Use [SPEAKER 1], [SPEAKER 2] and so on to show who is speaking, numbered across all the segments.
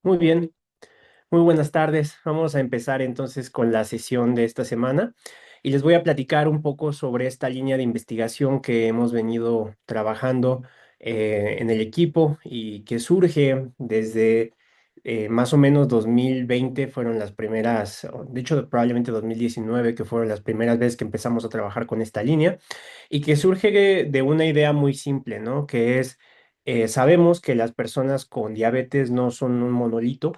[SPEAKER 1] Muy bien, muy buenas tardes. Vamos a empezar entonces con la sesión de esta semana y les voy a platicar un poco sobre esta línea de investigación que hemos venido trabajando en el equipo y que surge desde más o menos 2020 fueron las primeras, de hecho probablemente 2019 que fueron las primeras veces que empezamos a trabajar con esta línea y que surge de una idea muy simple, ¿no? Que es, sabemos que las personas con diabetes no son un monolito,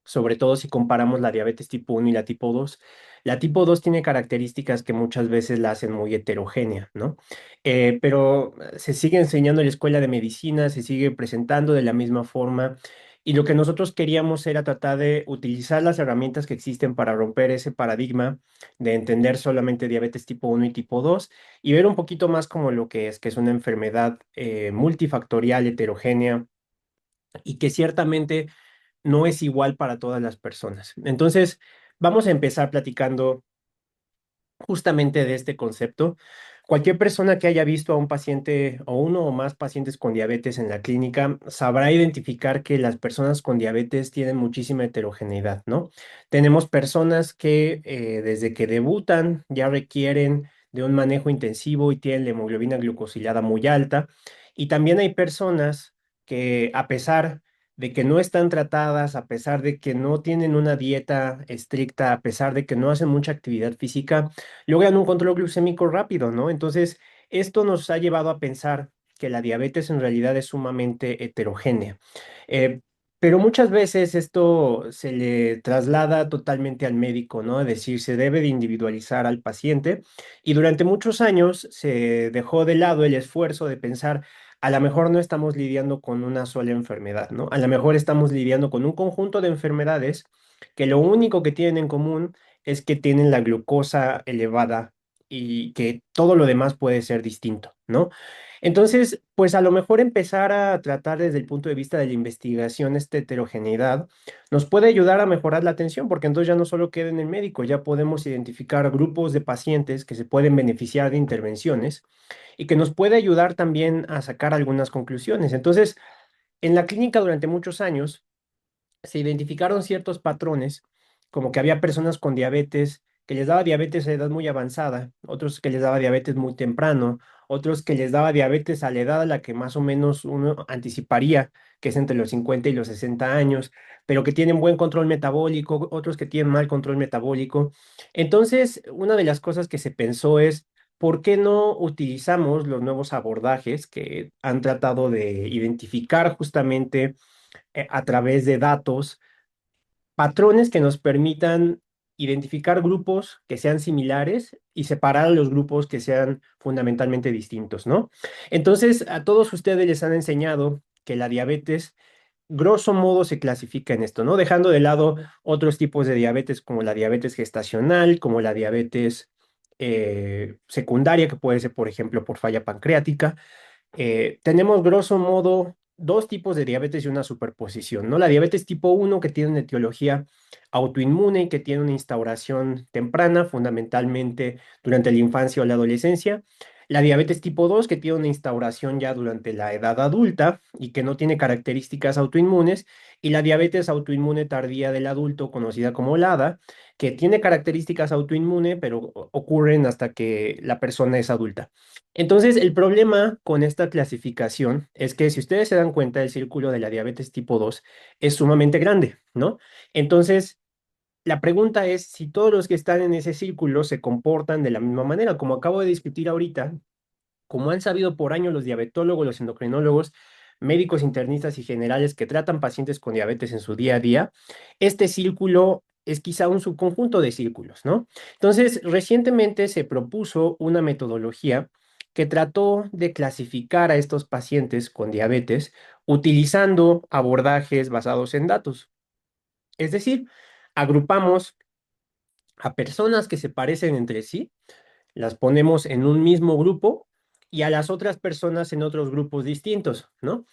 [SPEAKER 1] sobre todo si comparamos la diabetes tipo uno y la tipo 2. La tipo 2 tiene características que muchas veces la hacen muy heterogénea, ¿no? Pero se sigue enseñando en la escuela de medicina, se sigue presentando de la misma forma. Y lo que nosotros queríamos era tratar de utilizar las herramientas que existen para romper ese paradigma de entender solamente diabetes tipo uno y tipo 2 y ver un poquito más como lo que es una enfermedad multifactorial, heterogénea y que ciertamente no es igual para todas las personas. Entonces, vamos a empezar platicando justamente de este concepto. Cualquier persona que haya visto a un paciente o uno o más pacientes con diabetes en la clínica sabrá identificar que las personas con diabetes tienen muchísima heterogeneidad, ¿no? Tenemos personas que desde que debutan ya requieren de un manejo intensivo y tienen la hemoglobina glucosilada muy alta. Y también hay personas que a pesar de que no están tratadas, a pesar de que no tienen una dieta estricta, a pesar de que no hacen mucha actividad física, logran un control glucémico rápido, ¿no? Entonces, esto nos ha llevado a pensar que la diabetes en realidad es sumamente heterogénea. Eh, pero muchas veces esto se le traslada totalmente al médico, ¿no? Es decir, se debe de individualizar al paciente y durante muchos años se dejó de lado el esfuerzo de pensar, a lo mejor no estamos lidiando con una sola enfermedad, ¿no? A lo mejor estamos lidiando con un conjunto de enfermedades que lo único que tienen en común es que tienen la glucosa elevada y que todo lo demás puede ser distinto, ¿no? Entonces, pues a lo mejor empezar a tratar desde el punto de vista de la investigación esta heterogeneidad nos puede ayudar a mejorar la atención, porque entonces ya no solo queda en el médico, ya podemos identificar grupos de pacientes que se pueden beneficiar de intervenciones y que nos puede ayudar también a sacar algunas conclusiones. Entonces, en la clínica durante muchos años, se identificaron ciertos patrones, como que había personas con diabetes que les daba diabetes a edad muy avanzada, otros que les daba diabetes muy temprano, otros que les daba diabetes a la edad a la que más o menos uno anticiparía, que es entre los 50 y los 60 años, pero que tienen buen control metabólico, otros que tienen mal control metabólico. Entonces, una de las cosas que se pensó es, ¿por qué no utilizamos los nuevos abordajes que han tratado de identificar justamente a través de datos, patrones que nos permitan identificar grupos que sean similares y separar a los grupos que sean fundamentalmente distintos, ¿no? Entonces, a todos ustedes les han enseñado que la diabetes, grosso modo, se clasifica en esto, ¿no? Dejando de lado otros tipos de diabetes como la diabetes gestacional, como la diabetes secundaria, que puede ser, por ejemplo, por falla pancreática. Tenemos grosso modo dos tipos de diabetes y una superposición, ¿no? La diabetes tipo uno que tiene una etiología autoinmune y que tiene una instauración temprana, fundamentalmente durante la infancia o la adolescencia. La diabetes tipo 2 que tiene una instauración ya durante la edad adulta y que no tiene características autoinmunes. Y la diabetes autoinmune tardía del adulto, conocida como LADA, que tiene características autoinmune, pero ocurren hasta que la persona es adulta. Entonces, el problema con esta clasificación es que si ustedes se dan cuenta, el círculo de la diabetes tipo 2 es sumamente grande, ¿no? Entonces, la pregunta es si todos los que están en ese círculo se comportan de la misma manera. Como acabo de discutir ahorita, como han sabido por años los diabetólogos, los endocrinólogos, médicos internistas y generales que tratan pacientes con diabetes en su día a día, este círculo es quizá un subconjunto de círculos, ¿no? Entonces, recientemente se propuso una metodología que trató de clasificar a estos pacientes con diabetes utilizando abordajes basados en datos. Es decir, agrupamos a personas que se parecen entre sí, las ponemos en un mismo grupo y a las otras personas en otros grupos distintos, ¿no?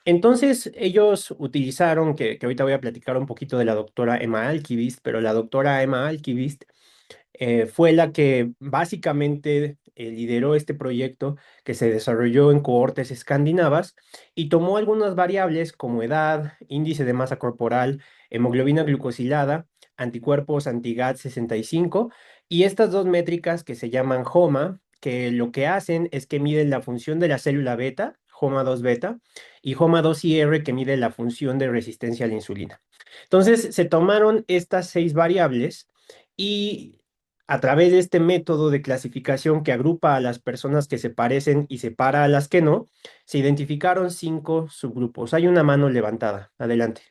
[SPEAKER 1] Entonces ellos utilizaron, que ahorita voy a platicar un poquito de la doctora Emma Alkivist, pero la doctora Emma Alkivist fue la que básicamente lideró este proyecto que se desarrolló en cohortes escandinavas y tomó algunas variables como edad, índice de masa corporal, hemoglobina glucosilada, anticuerpos anti-GAT65 y estas dos métricas que se llaman HOMA, que lo que hacen es que miden la función de la célula beta, HOMA2 beta, y HOMA2IR que mide la función de resistencia a la insulina. Entonces, se tomaron estas 6 variables y a través de este método de clasificación que agrupa a las personas que se parecen y separa a las que no, se identificaron 5 subgrupos. Hay una mano levantada. Adelante.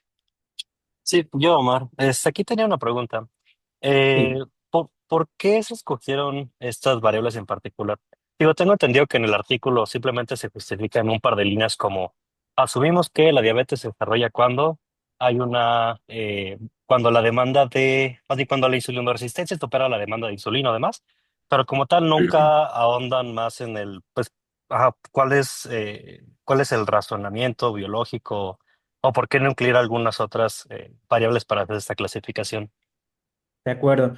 [SPEAKER 2] Sí, yo, Omar. Aquí tenía una pregunta. Eh,
[SPEAKER 1] Sí.
[SPEAKER 2] ¿por qué se escogieron estas variables en particular? Digo, tengo entendido que en el artículo simplemente se justifica en un par de líneas como asumimos que la diabetes se desarrolla cuando hay cuando la demanda más bien cuando la insulinoresistencia supera la demanda de insulina, además, pero como tal nunca ahondan más en pues, ajá, cuál es el razonamiento biológico o por qué no incluir algunas otras variables para hacer esta clasificación.
[SPEAKER 1] De acuerdo.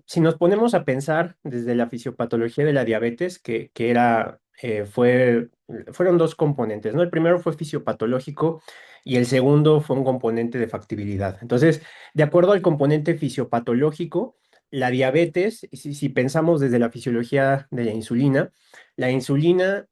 [SPEAKER 1] Si nos ponemos a pensar desde la fisiopatología de la diabetes, fueron 2 componentes, ¿no? El primero fue fisiopatológico y el segundo fue un componente de factibilidad. Entonces, de acuerdo al componente fisiopatológico, la diabetes, si pensamos desde la fisiología de la insulina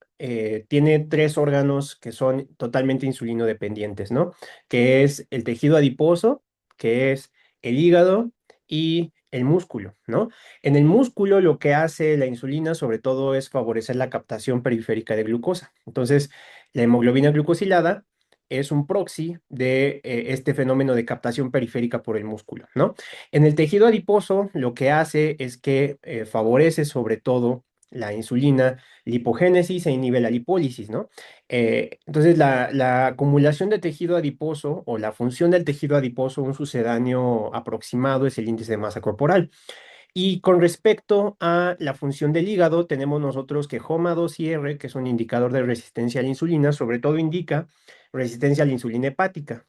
[SPEAKER 1] tiene 3 órganos que son totalmente insulino dependientes, ¿no? Que es el tejido adiposo, que es el hígado y el músculo, ¿no? En el músculo lo que hace la insulina sobre todo es favorecer la captación periférica de glucosa. Entonces, la hemoglobina glucosilada es un proxy de este fenómeno de captación periférica por el músculo, ¿no? En el tejido adiposo lo que hace es que favorece sobre todo la insulina, lipogénesis e inhibe la lipólisis, ¿no? Entonces, la acumulación de tejido adiposo o la función del tejido adiposo, un sucedáneo aproximado, es el índice de masa corporal. Y con respecto a la función del hígado, tenemos nosotros que HOMA2IR, que es un indicador de resistencia a la insulina, sobre todo indica resistencia a la insulina hepática.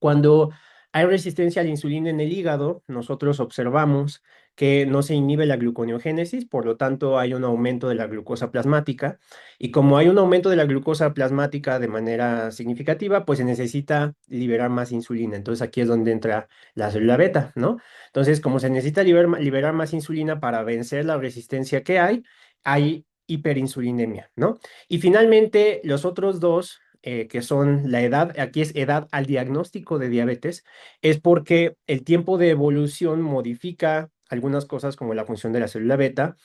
[SPEAKER 1] Cuando hay resistencia a la insulina en el hígado, nosotros observamos que no se inhibe la gluconeogénesis, por lo tanto hay un aumento de la glucosa plasmática. Y como hay un aumento de la glucosa plasmática de manera significativa, pues se necesita liberar más insulina. Entonces aquí es donde entra la célula beta, ¿no? Entonces, como se necesita liberar más insulina para vencer la resistencia que hay hiperinsulinemia, ¿no? Y finalmente, los otros dos que son la edad, aquí es edad al diagnóstico de diabetes, es porque el tiempo de evolución modifica algunas cosas como la función de la célula beta,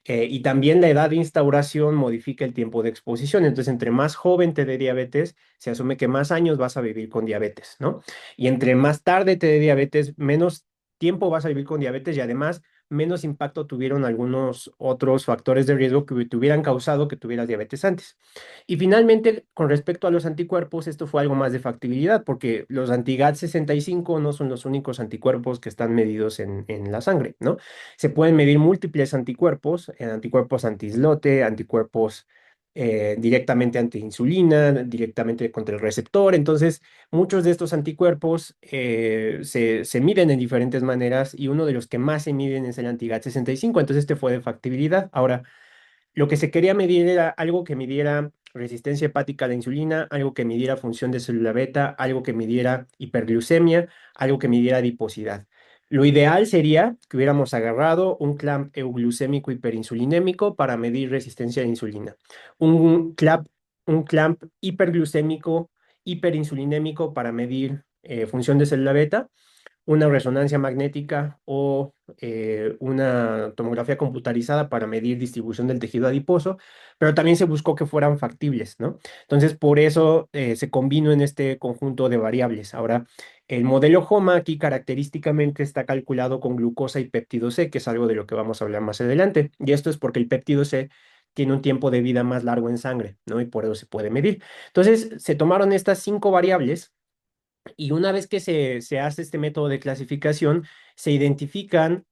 [SPEAKER 1] y también la edad de instauración modifica el tiempo de exposición. Entonces, entre más joven te dé diabetes, se asume que más años vas a vivir con diabetes, ¿no? Y entre más tarde te dé diabetes, menos tiempo vas a vivir con diabetes y además menos impacto tuvieron algunos otros factores de riesgo que te hubieran causado que tuvieras diabetes antes. Y finalmente, con respecto a los anticuerpos, esto fue algo más de factibilidad, porque los anti-GAT65 no son los únicos anticuerpos que están medidos en la sangre, ¿no? Se pueden medir múltiples anticuerpos, anticuerpos anti-islote, anticuerpos directamente anti-insulina, directamente contra el receptor. Entonces, muchos de estos anticuerpos se miden en diferentes maneras y uno de los que más se miden es el anti-GAT65. Entonces, este fue de factibilidad. Ahora, lo que se quería medir era algo que midiera resistencia hepática a la insulina, algo que midiera función de célula beta, algo que midiera hiperglucemia, algo que midiera adiposidad. Lo ideal sería que hubiéramos agarrado un clamp euglucémico hiperinsulinémico para medir resistencia a la insulina, un clamp, un clamp hiperglucémico hiperinsulinémico para medir función de célula beta, una resonancia magnética o una tomografía computarizada para medir distribución del tejido adiposo, pero también se buscó que fueran factibles, ¿no? Entonces, por eso se combinó en este conjunto de variables. Ahora, el modelo HOMA aquí característicamente está calculado con glucosa y péptido C, que es algo de lo que vamos a hablar más adelante. Y esto es porque el péptido C tiene un tiempo de vida más largo en sangre, ¿no? Y por eso se puede medir. Entonces, se tomaron estas 5 variables y una vez que se hace este método de clasificación, se identifican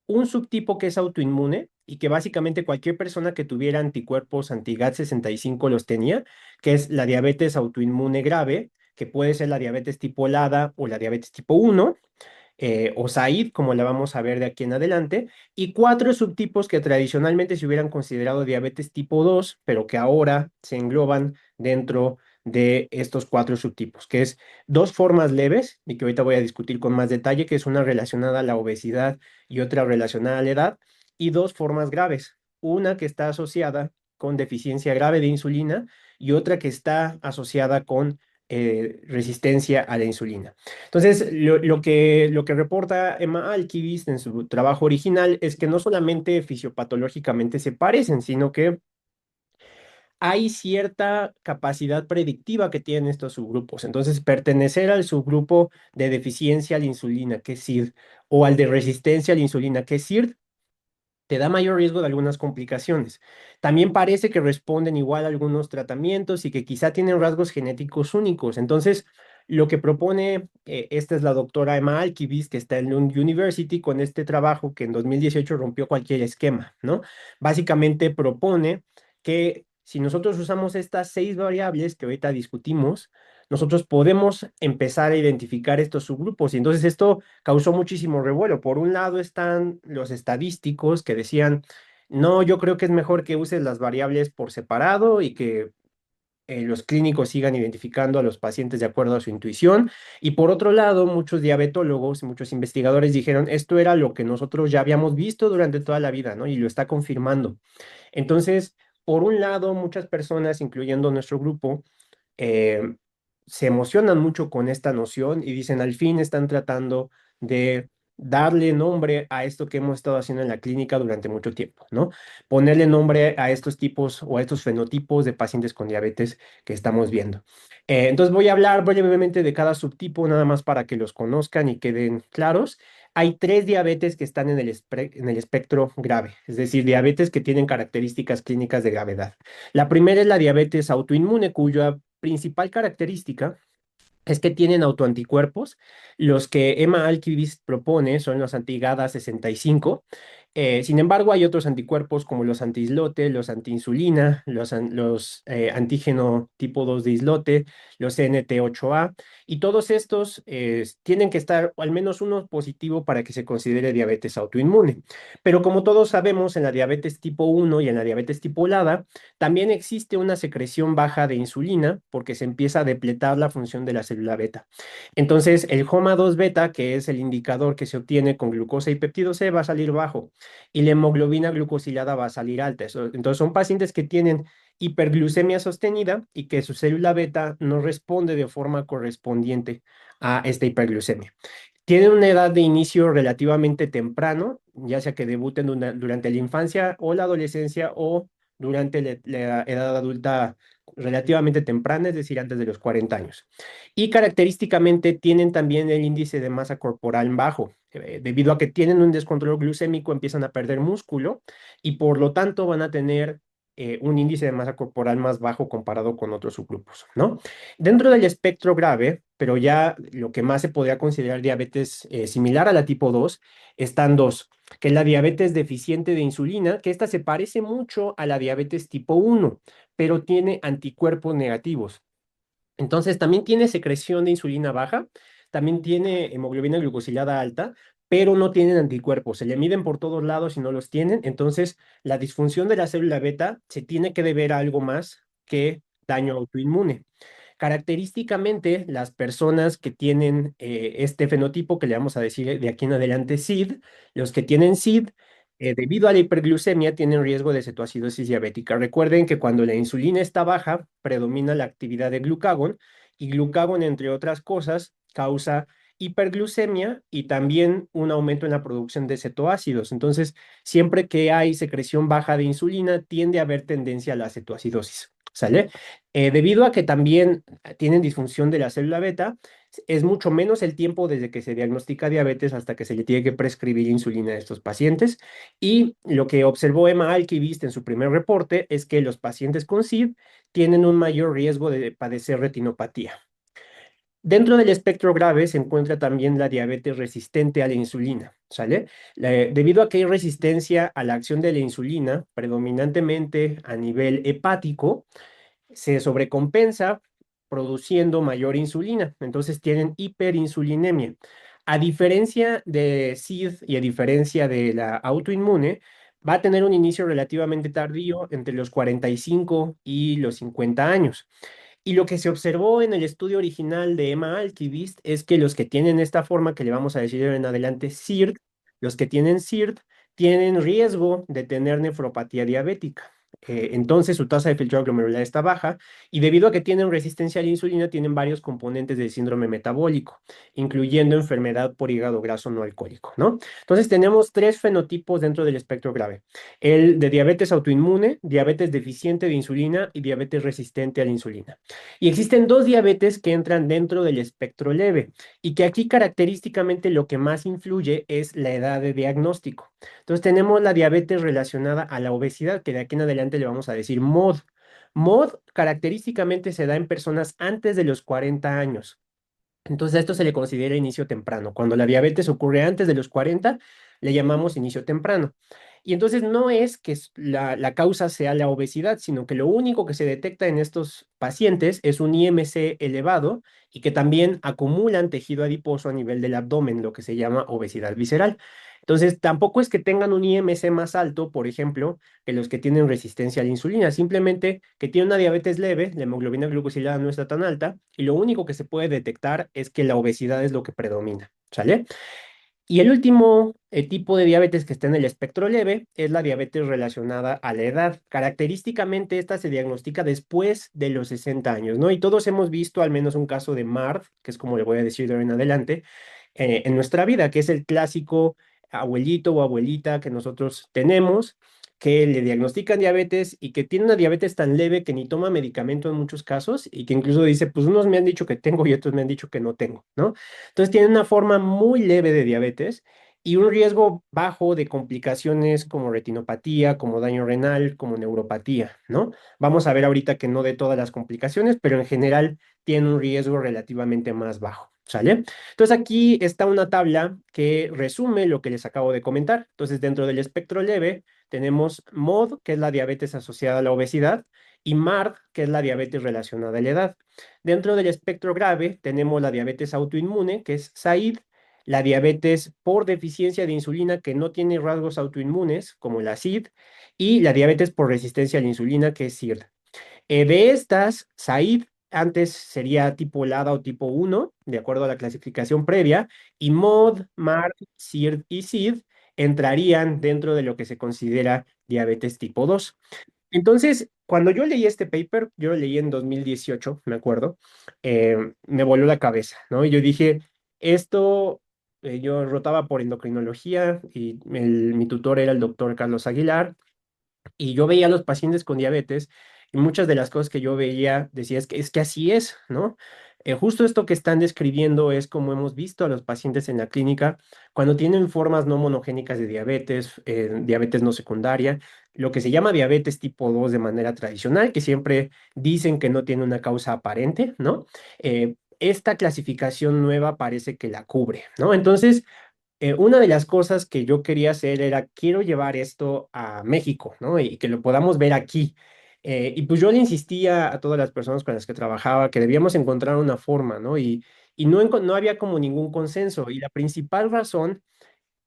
[SPEAKER 1] un subtipo que es autoinmune y que básicamente cualquier persona que tuviera anticuerpos anti-GAT65 los tenía, que es la diabetes autoinmune grave, que puede ser la diabetes tipo LADA o la diabetes tipo 1. o SAID, como la vamos a ver de aquí en adelante, y cuatro subtipos que tradicionalmente se hubieran considerado diabetes tipo 2, pero que ahora se engloban dentro de estos cuatro subtipos, que es dos formas leves, y que ahorita voy a discutir con más detalle, que es una relacionada a la obesidad y otra relacionada a la edad, y dos formas graves, una que está asociada con deficiencia grave de insulina y otra que está asociada con resistencia a la insulina. Entonces, lo que reporta Emma Alkivist en su trabajo original es que no solamente fisiopatológicamente se parecen, sino que hay cierta capacidad predictiva que tienen estos subgrupos. Entonces, pertenecer al subgrupo de deficiencia a la insulina, que es SID, o al de resistencia a la insulina, que es SIRD, te da mayor riesgo de algunas complicaciones. También parece que responden igual a algunos tratamientos y que quizá tienen rasgos genéticos únicos. Entonces, lo que propone, esta es la doctora Emma Alkivist, que está en Lund University con este trabajo que en 2018 rompió cualquier esquema, ¿no? Básicamente propone que si nosotros usamos estas seis variables que ahorita discutimos, nosotros podemos empezar a identificar estos subgrupos. Y entonces esto causó muchísimo revuelo. Por un lado están los estadísticos que decían, no, yo creo que es mejor que uses las variables por separado y que los clínicos sigan identificando a los pacientes de acuerdo a su intuición. Y por otro lado, muchos diabetólogos y muchos investigadores dijeron, esto era lo que nosotros ya habíamos visto durante toda la vida, ¿no? Y lo está confirmando. Entonces, por un lado, muchas personas, incluyendo nuestro grupo, eh, se emocionan mucho con esta noción y dicen, al fin están tratando de darle nombre a esto que hemos estado haciendo en la clínica durante mucho tiempo, ¿no? Ponerle nombre a estos tipos o a estos fenotipos de pacientes con diabetes que estamos viendo. Entonces voy a hablar brevemente de cada subtipo, nada más para que los conozcan y queden claros. Hay tres diabetes que están en el espectro grave, es decir, diabetes que tienen características clínicas de gravedad. La primera es la diabetes autoinmune, cuya principal característica es que tienen autoanticuerpos. Los que Emma Alkivist propone son los anti-GADA 65. Sin embargo, hay otros anticuerpos como los anti-islote, los anti-insulina, los antígeno tipo 2 de islote, los NT8A, y todos estos tienen que estar al menos uno positivo para que se considere diabetes autoinmune. Pero como todos sabemos, en la diabetes tipo 1 y en la diabetes tipo LADA, también existe una secreción baja de insulina porque se empieza a depletar la función de la célula beta. Entonces, el HOMA2 beta, que es el indicador que se obtiene con glucosa y péptido C, va a salir bajo y la hemoglobina glucosilada va a salir alta. Entonces, son pacientes que tienen hiperglucemia sostenida y que su célula beta no responde de forma correspondiente a esta hiperglucemia. Tienen una edad de inicio relativamente temprano, ya sea que debuten durante la infancia o la adolescencia o durante la edad adulta relativamente temprana, es decir, antes de los 40 años. Y característicamente tienen también el índice de masa corporal bajo. Debido a que tienen un descontrol glucémico, empiezan a perder músculo y por lo tanto van a tener un índice de masa corporal más bajo comparado con otros subgrupos, ¿no? Dentro del espectro grave, pero ya lo que más se podría considerar diabetes similar a la tipo 2, están dos, que es la diabetes deficiente de insulina, que esta se parece mucho a la diabetes tipo 1, pero tiene anticuerpos negativos. Entonces, también tiene secreción de insulina baja, también tiene hemoglobina glucosilada alta, pero no tienen anticuerpos. Se le miden por todos lados y no los tienen. Entonces, la disfunción de la célula beta se tiene que deber a algo más que daño autoinmune. Característicamente, las personas que tienen este fenotipo, que le vamos a decir de aquí en adelante SID, los que tienen SID, debido a la hiperglucemia, tienen riesgo de cetoacidosis diabética. Recuerden que cuando la insulina está baja, predomina la actividad de glucagón, y glucagón, entre otras cosas, causa hiperglucemia y también un aumento en la producción de cetoácidos. Entonces, siempre que hay secreción baja de insulina, tiende a haber tendencia a la cetoacidosis. ¿Sale? Debido a que también tienen disfunción de la célula beta, es mucho menos el tiempo desde que se diagnostica diabetes hasta que se le tiene que prescribir insulina a estos pacientes. Y lo que observó Emma Alkivist en su primer reporte es que los pacientes con SID tienen un mayor riesgo de padecer retinopatía. Dentro del espectro grave se encuentra también la diabetes resistente a la insulina, ¿sale? Debido a que hay resistencia a la acción de la insulina, predominantemente a nivel hepático, se sobrecompensa produciendo mayor insulina, entonces tienen hiperinsulinemia. A diferencia de SID y a diferencia de la autoinmune, va a tener un inicio relativamente tardío entre los 45 y los 50 años. Y lo que se observó en el estudio original de Emma Alkivist es que los que tienen esta forma que le vamos a decir en adelante SIRD, los que tienen SIRD tienen riesgo de tener nefropatía diabética. Entonces su tasa de filtrado glomerular está baja y debido a que tienen resistencia a la insulina, tienen varios componentes del síndrome metabólico, incluyendo enfermedad por hígado graso no alcohólico, ¿no? Entonces tenemos tres fenotipos dentro del espectro grave: el de diabetes autoinmune, diabetes deficiente de insulina y diabetes resistente a la insulina. Y existen dos diabetes que entran dentro del espectro leve y que aquí característicamente lo que más influye es la edad de diagnóstico. Entonces tenemos la diabetes relacionada a la obesidad, que de aquí en adelante le vamos a decir MOD. MOD característicamente se da en personas antes de los 40 años. Entonces, a esto se le considera inicio temprano. Cuando la diabetes ocurre antes de los 40, le llamamos inicio temprano. Y entonces no es que la causa sea la obesidad, sino que lo único que se detecta en estos pacientes es un IMC elevado y que también acumulan tejido adiposo a nivel del abdomen, lo que se llama obesidad visceral. Entonces, tampoco es que tengan un IMC más alto, por ejemplo, que los que tienen resistencia a la insulina, simplemente que tienen una diabetes leve, la hemoglobina glucosilada no está tan alta, y lo único que se puede detectar es que la obesidad es lo que predomina, ¿sale? Y el último tipo de diabetes que está en el espectro leve es la diabetes relacionada a la edad. Característicamente, esta se diagnostica después de los 60 años, ¿no? Y todos hemos visto al menos un caso de MARD, que es como le voy a decir de ahora en adelante, en nuestra vida, que es el clásico abuelito o abuelita que nosotros tenemos, que le diagnostican diabetes y que tiene una diabetes tan leve que ni toma medicamento en muchos casos y que incluso dice, pues unos me han dicho que tengo y otros me han dicho que no tengo, ¿no? Entonces tienen una forma muy leve de diabetes y un riesgo bajo de complicaciones como retinopatía, como daño renal, como neuropatía, ¿no? Vamos a ver ahorita que no de todas las complicaciones, pero en general tiene un riesgo relativamente más bajo, ¿sale? Entonces aquí está una tabla que resume lo que les acabo de comentar. Entonces dentro del espectro leve tenemos MOD, que es la diabetes asociada a la obesidad, y MARD, que es la diabetes relacionada a la edad. Dentro del espectro grave tenemos la diabetes autoinmune, que es SAID, la diabetes por deficiencia de insulina que no tiene rasgos autoinmunes, como la SID, y la diabetes por resistencia a la insulina, que es SIRD. De estas, SAID antes sería tipo LADA o tipo 1, de acuerdo a la clasificación previa, y MOD, MARD, SIRD y SID entrarían dentro de lo que se considera diabetes tipo 2. Entonces, cuando yo leí este paper, yo lo leí en 2018, me acuerdo, me voló la cabeza, ¿no? Y yo dije, esto, yo rotaba por endocrinología y mi tutor era el doctor Carlos Aguilar, y yo veía a los pacientes con diabetes y muchas de las cosas que yo veía decía es que así es, ¿no? Justo esto que están describiendo es como hemos visto a los pacientes en la clínica cuando tienen formas no monogénicas de diabetes, diabetes no secundaria, lo que se llama diabetes tipo 2 de manera tradicional, que siempre dicen que no tiene una causa aparente, ¿no? Esta clasificación nueva parece que la cubre, ¿no? Entonces, una de las cosas que yo quería hacer era, quiero llevar esto a México, ¿no? Y que lo podamos ver aquí. Y pues yo le insistía a todas las personas con las que trabajaba que debíamos encontrar una forma, ¿no? Y no, no había como ningún consenso. Y la principal razón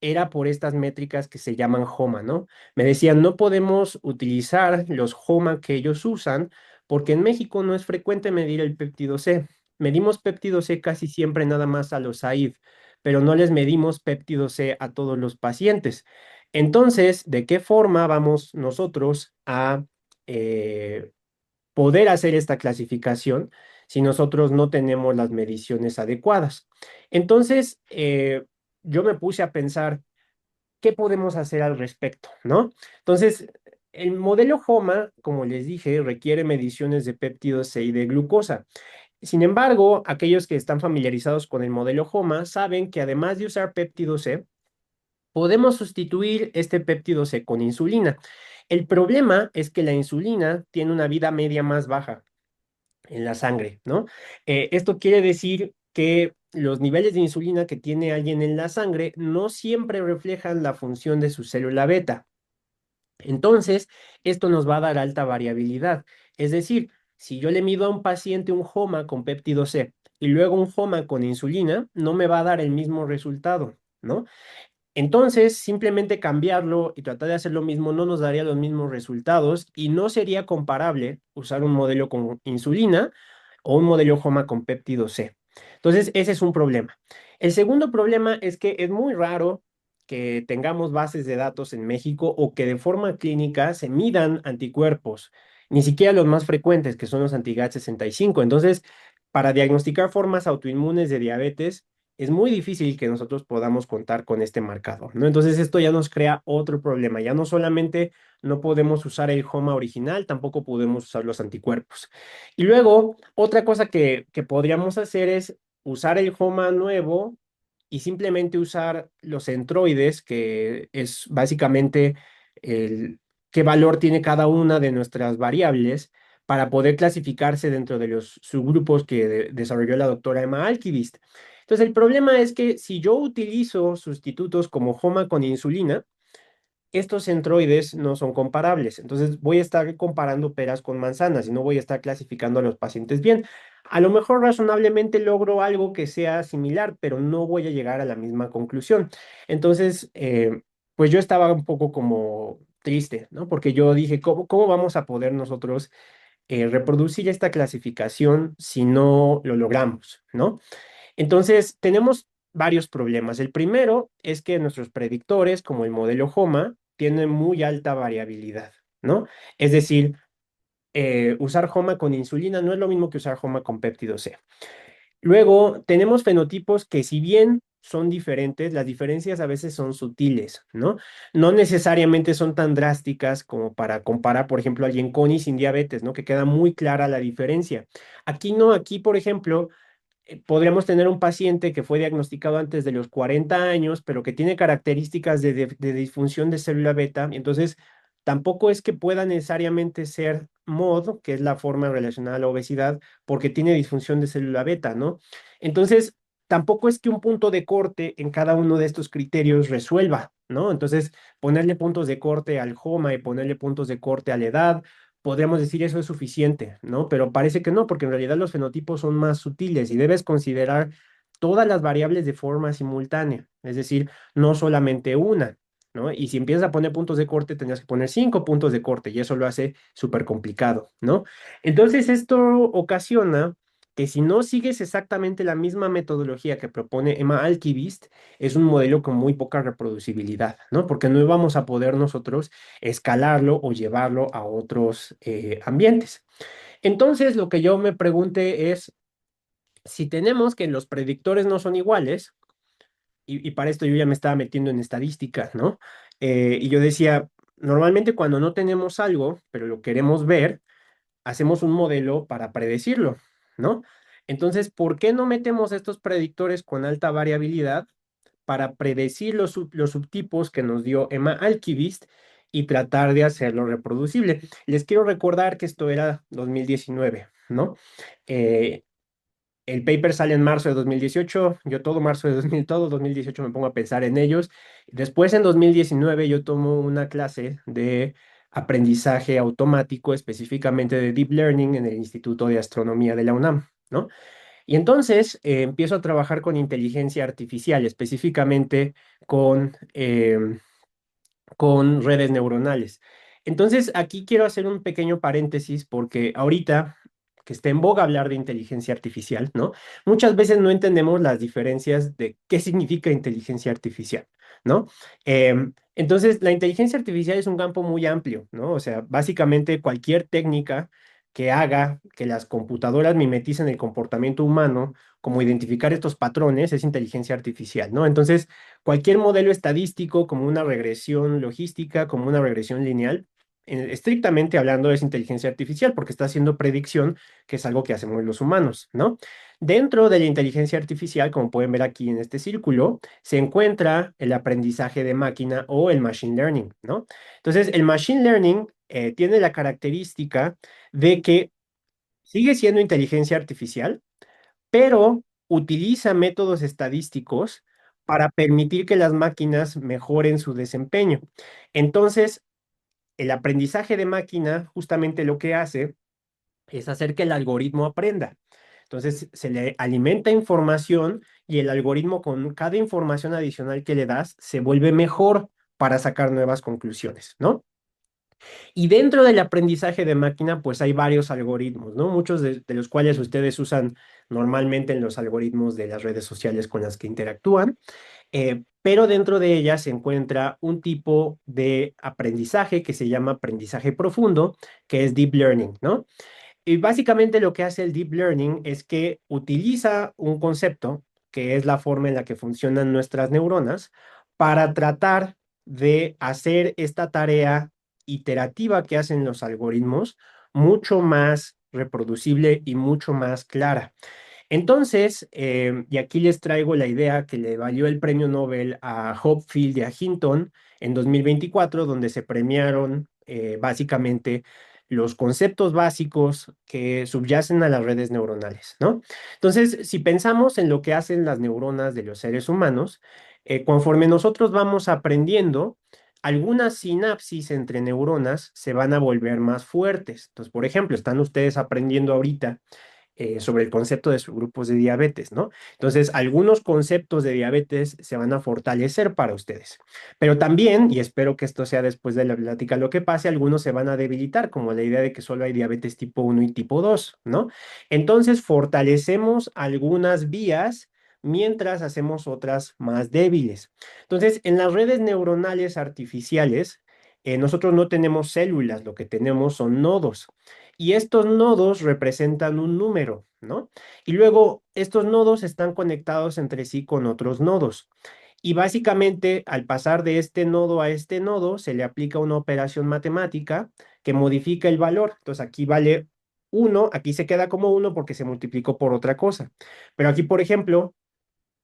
[SPEAKER 1] era por estas métricas que se llaman HOMA, ¿no? Me decían, no podemos utilizar los HOMA que ellos usan porque en México no es frecuente medir el péptido C. Medimos péptido C casi siempre nada más a los AID, pero no les medimos péptido C a todos los pacientes. Entonces, ¿de qué forma vamos nosotros a eh, poder hacer esta clasificación si nosotros no tenemos las mediciones adecuadas? Entonces, yo me puse a pensar, ¿qué podemos hacer al respecto, ¿no? Entonces, el modelo HOMA, como les dije, requiere mediciones de péptidos C y de glucosa. Sin embargo, aquellos que están familiarizados con el modelo HOMA saben que además de usar péptido C, podemos sustituir este péptido C con insulina. El problema es que la insulina tiene una vida media más baja en la sangre, ¿no? Esto quiere decir que los niveles de insulina que tiene alguien en la sangre no siempre reflejan la función de su célula beta. Entonces, esto nos va a dar alta variabilidad. Es decir, si yo le mido a un paciente un HOMA con péptido C y luego un HOMA con insulina, no me va a dar el mismo resultado, ¿no? Entonces, simplemente cambiarlo y tratar de hacer lo mismo no nos daría los mismos resultados y no sería comparable usar un modelo con insulina o un modelo HOMA con péptido C. Entonces, ese es un problema. El segundo problema es que es muy raro que tengamos bases de datos en México o que de forma clínica se midan anticuerpos, ni siquiera los más frecuentes, que son los anti-GAT65. Entonces, para diagnosticar formas autoinmunes de diabetes, es muy difícil que nosotros podamos contar con este marcador, ¿no? Entonces esto ya nos crea otro problema. Ya no solamente no podemos usar el HOMA original, tampoco podemos usar los anticuerpos. Y luego, otra cosa que podríamos hacer es usar el HOMA nuevo y simplemente usar los centroides, que es básicamente el, qué valor tiene cada una de nuestras variables para poder clasificarse dentro de los subgrupos que desarrolló la doctora Emma Alkivist. Entonces, el problema es que si yo utilizo sustitutos como HOMA con insulina, estos centroides no son comparables. Entonces, voy a estar comparando peras con manzanas y no voy a estar clasificando a los pacientes bien. A lo mejor razonablemente logro algo que sea similar, pero no voy a llegar a la misma conclusión. Entonces, pues yo estaba un poco como triste, ¿no? Porque yo dije, ¿cómo vamos a poder nosotros reproducir esta clasificación si no lo logramos, ¿no? Entonces, tenemos varios problemas. El primero es que nuestros predictores, como el modelo HOMA, tienen muy alta variabilidad, ¿no? Es decir, usar HOMA con insulina no es lo mismo que usar HOMA con péptido C. Luego, tenemos fenotipos que si bien son diferentes, las diferencias a veces son sutiles, ¿no? No necesariamente son tan drásticas como para comparar, por ejemplo, alguien con y sin diabetes, ¿no? Que queda muy clara la diferencia. Aquí no, aquí, por ejemplo, podríamos tener un paciente que fue diagnosticado antes de los 40 años, pero que tiene características de disfunción de célula beta. Entonces, tampoco es que pueda necesariamente ser MOD, que es la forma relacionada a la obesidad, porque tiene disfunción de célula beta, ¿no? Entonces, tampoco es que un punto de corte en cada uno de estos criterios resuelva, ¿no? Entonces, ponerle puntos de corte al HOMA y ponerle puntos de corte a la edad, podríamos decir eso es suficiente, ¿no? Pero parece que no, porque en realidad los fenotipos son más sutiles y debes considerar todas las variables de forma simultánea, es decir, no solamente una, ¿no? Y si empiezas a poner puntos de corte, tendrías que poner 5 puntos de corte y eso lo hace súper complicado, ¿no? Entonces, esto ocasiona que si no sigues exactamente la misma metodología que propone Emma Alkivist, es un modelo con muy poca reproducibilidad, ¿no? Porque no vamos a poder nosotros escalarlo o llevarlo a otros ambientes. Entonces, lo que yo me pregunté es, si tenemos que los predictores no son iguales, y para esto yo ya me estaba metiendo en estadísticas, ¿no? Y yo decía, normalmente cuando no tenemos algo, pero lo queremos ver, hacemos un modelo para predecirlo, ¿no? Entonces, ¿por qué no metemos estos predictores con alta variabilidad para predecir los subtipos que nos dio Emma Alkivist y tratar de hacerlo reproducible? Les quiero recordar que esto era 2019, ¿no? Eh, el paper sale en marzo de 2018, yo todo marzo de 2018 me pongo a pensar en ellos. Después en 2019 yo tomo una clase de aprendizaje automático, específicamente de Deep Learning en el Instituto de Astronomía de la UNAM, ¿no? Y entonces empiezo a trabajar con inteligencia artificial, específicamente con redes neuronales. Entonces, aquí quiero hacer un pequeño paréntesis porque ahorita que está en boga hablar de inteligencia artificial, ¿no? Muchas veces no entendemos las diferencias de qué significa inteligencia artificial, ¿no? Entonces, la inteligencia artificial es un campo muy amplio, ¿no? O sea, básicamente cualquier técnica que haga que las computadoras mimeticen el comportamiento humano, como identificar estos patrones, es inteligencia artificial, ¿no? Entonces, cualquier modelo estadístico, como una regresión logística, como una regresión lineal, estrictamente hablando es inteligencia artificial porque está haciendo predicción, que es algo que hacemos los humanos, ¿no? Dentro de la inteligencia artificial, como pueden ver aquí en este círculo, se encuentra el aprendizaje de máquina o el machine learning, ¿no? Entonces, el machine learning tiene la característica de que sigue siendo inteligencia artificial, pero utiliza métodos estadísticos para permitir que las máquinas mejoren su desempeño. Entonces, el aprendizaje de máquina justamente lo que hace es hacer que el algoritmo aprenda. Entonces se le alimenta información y el algoritmo con cada información adicional que le das se vuelve mejor para sacar nuevas conclusiones, ¿no? Y dentro del aprendizaje de máquina, pues hay varios algoritmos, ¿no? Muchos de los cuales ustedes usan normalmente en los algoritmos de las redes sociales con las que interactúan, pero dentro de ellas se encuentra un tipo de aprendizaje que se llama aprendizaje profundo, que es deep learning, ¿no? Y básicamente lo que hace el deep learning es que utiliza un concepto, que es la forma en la que funcionan nuestras neuronas, para tratar de hacer esta tarea iterativa que hacen los algoritmos mucho más reproducible y mucho más clara. Entonces, y aquí les traigo la idea que le valió el premio Nobel a Hopfield y a Hinton en 2024, donde se premiaron básicamente los conceptos básicos que subyacen a las redes neuronales, ¿no? Entonces, si pensamos en lo que hacen las neuronas de los seres humanos, conforme nosotros vamos aprendiendo, algunas sinapsis entre neuronas se van a volver más fuertes. Entonces, por ejemplo, están ustedes aprendiendo ahorita sobre el concepto de subgrupos de diabetes, ¿no? Entonces, algunos conceptos de diabetes se van a fortalecer para ustedes, pero también, y espero que esto sea después de la plática lo que pase, algunos se van a debilitar, como la idea de que solo hay diabetes tipo 1 y tipo 2, ¿no? Entonces, fortalecemos algunas vías mientras hacemos otras más débiles. Entonces, en las redes neuronales artificiales, nosotros no tenemos células, lo que tenemos son nodos. Y estos nodos representan un número, ¿no? Y luego estos nodos están conectados entre sí con otros nodos. Y básicamente, al pasar de este nodo a este nodo, se le aplica una operación matemática que modifica el valor. Entonces aquí vale 1, aquí se queda como 1 porque se multiplicó por otra cosa. Pero aquí, por ejemplo,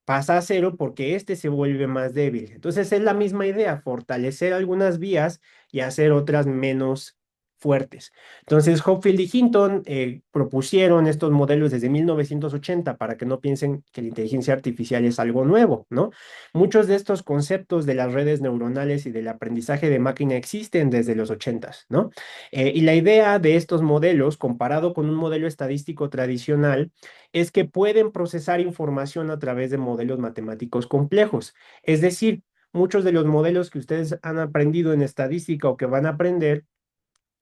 [SPEAKER 1] pasa a cero porque este se vuelve más débil. Entonces es la misma idea, fortalecer algunas vías y hacer otras menos fuertes. Entonces Hopfield y Hinton propusieron estos modelos desde 1980 para que no piensen que la inteligencia artificial es algo nuevo, ¿no? Muchos de estos conceptos de las redes neuronales y del aprendizaje de máquina existen desde los 80, ¿no? Y la idea de estos modelos, comparado con un modelo estadístico tradicional, es que pueden procesar información a través de modelos matemáticos complejos. Es decir, muchos de los modelos que ustedes han aprendido en estadística o que van a aprender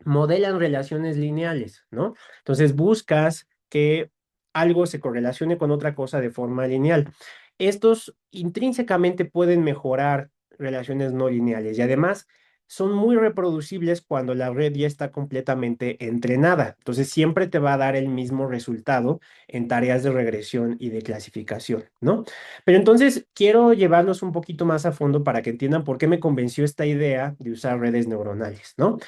[SPEAKER 1] modelan relaciones lineales, ¿no? Entonces buscas que algo se correlacione con otra cosa de forma lineal. Estos intrínsecamente pueden mejorar relaciones no lineales y además son muy reproducibles cuando la red ya está completamente entrenada. Entonces siempre te va a dar el mismo resultado en tareas de regresión y de clasificación, ¿no? Pero entonces quiero llevarlos un poquito más a fondo para que entiendan por qué me convenció esta idea de usar redes neuronales, ¿no?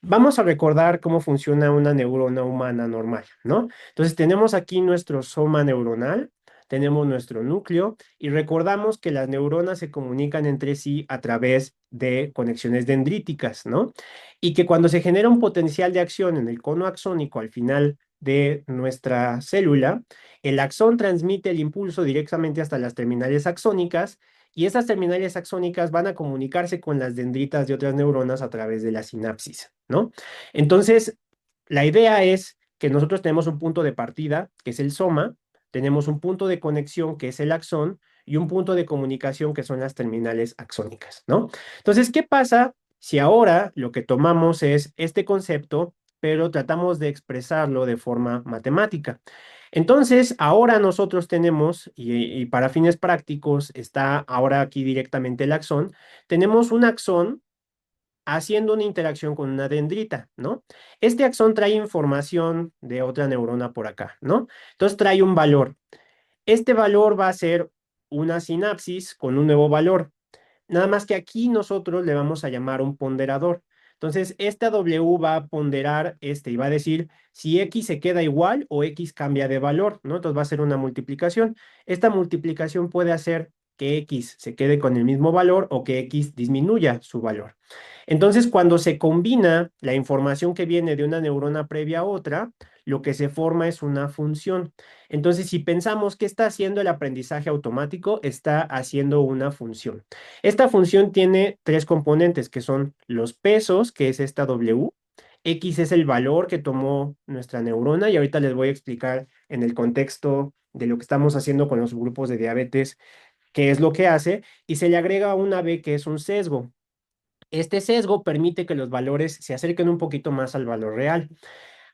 [SPEAKER 1] Vamos a recordar cómo funciona una neurona humana normal, ¿no? Entonces tenemos aquí nuestro soma neuronal, tenemos nuestro núcleo y recordamos que las neuronas se comunican entre sí a través de conexiones dendríticas, ¿no? Y que cuando se genera un potencial de acción en el cono axónico al final de nuestra célula, el axón transmite el impulso directamente hasta las terminales axónicas y esas terminales axónicas van a comunicarse con las dendritas de otras neuronas a través de la sinapsis, ¿no? Entonces, la idea es que nosotros tenemos un punto de partida, que es el soma, tenemos un punto de conexión, que es el axón, y un punto de comunicación, que son las terminales axónicas, ¿no? Entonces, ¿qué pasa si ahora lo que tomamos es este concepto, pero tratamos de expresarlo de forma matemática? Entonces, ahora nosotros tenemos, y para fines prácticos está ahora aquí directamente el axón, tenemos un axón haciendo una interacción con una dendrita, ¿no? Este axón trae información de otra neurona por acá, ¿no? Entonces trae un valor. Este valor va a ser una sinapsis con un nuevo valor. Nada más que aquí nosotros le vamos a llamar un ponderador. Entonces, esta W va a ponderar este y va a decir si X se queda igual o X cambia de valor, ¿no? Entonces va a ser una multiplicación. Esta multiplicación puede hacer que X se quede con el mismo valor o que X disminuya su valor. Entonces, cuando se combina la información que viene de una neurona previa a otra, lo que se forma es una función. Entonces, si pensamos que está haciendo el aprendizaje automático, está haciendo una función. Esta función tiene tres componentes que son los pesos, que es esta W. X es el valor que tomó nuestra neurona y ahorita les voy a explicar en el contexto de lo que estamos haciendo con los grupos de diabetes, qué es lo que hace, y se le agrega una B que es un sesgo. Este sesgo permite que los valores se acerquen un poquito más al valor real.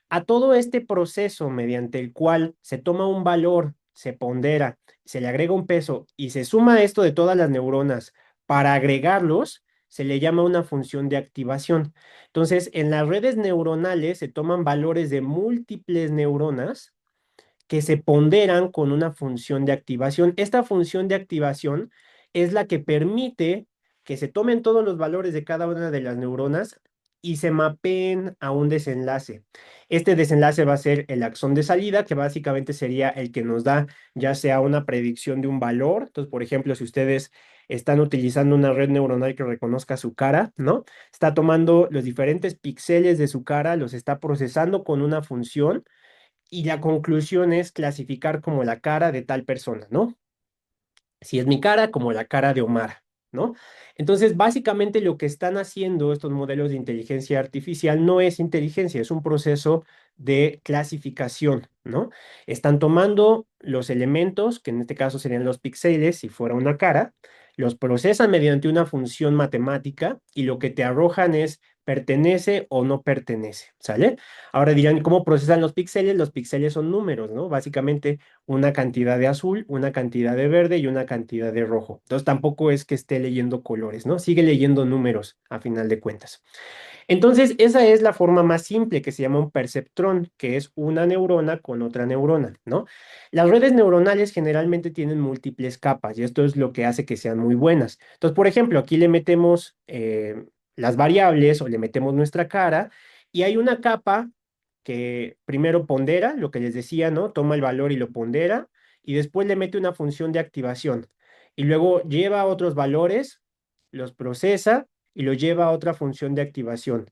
[SPEAKER 1] A todo este proceso mediante el cual se toma un valor, se pondera, se le agrega un peso y se suma esto de todas las neuronas para agregarlos, se le llama una función de activación. Entonces, en las redes neuronales se toman valores de múltiples neuronas que se ponderan con una función de activación. Esta función de activación es la que permite que se tomen todos los valores de cada una de las neuronas y se mapeen a un desenlace. Este desenlace va a ser el axón de salida, que básicamente sería el que nos da ya sea una predicción de un valor. Entonces, por ejemplo, si ustedes están utilizando una red neuronal que reconozca su cara, ¿no? Está tomando los diferentes píxeles de su cara, los está procesando con una función y la conclusión es clasificar como la cara de tal persona, ¿no? Si es mi cara, como la cara de Omar, ¿no? Entonces, básicamente lo que están haciendo estos modelos de inteligencia artificial no es inteligencia, es un proceso de clasificación, ¿no? Están tomando los elementos, que en este caso serían los píxeles, si fuera una cara, los procesan mediante una función matemática y lo que te arrojan es pertenece o no pertenece, ¿sale? Ahora dirán, ¿cómo procesan los píxeles? Los píxeles son números, ¿no? Básicamente una cantidad de azul, una cantidad de verde y una cantidad de rojo. Entonces tampoco es que esté leyendo colores, ¿no? Sigue leyendo números a final de cuentas. Entonces, esa es la forma más simple que se llama un perceptrón, que es una neurona con otra neurona, ¿no? Las redes neuronales generalmente tienen múltiples capas y esto es lo que hace que sean muy buenas. Entonces, por ejemplo, aquí le metemos las variables o le metemos nuestra cara y hay una capa que primero pondera, lo que les decía, ¿no? Toma el valor y lo pondera y después le mete una función de activación y luego lleva otros valores, los procesa y lo lleva a otra función de activación.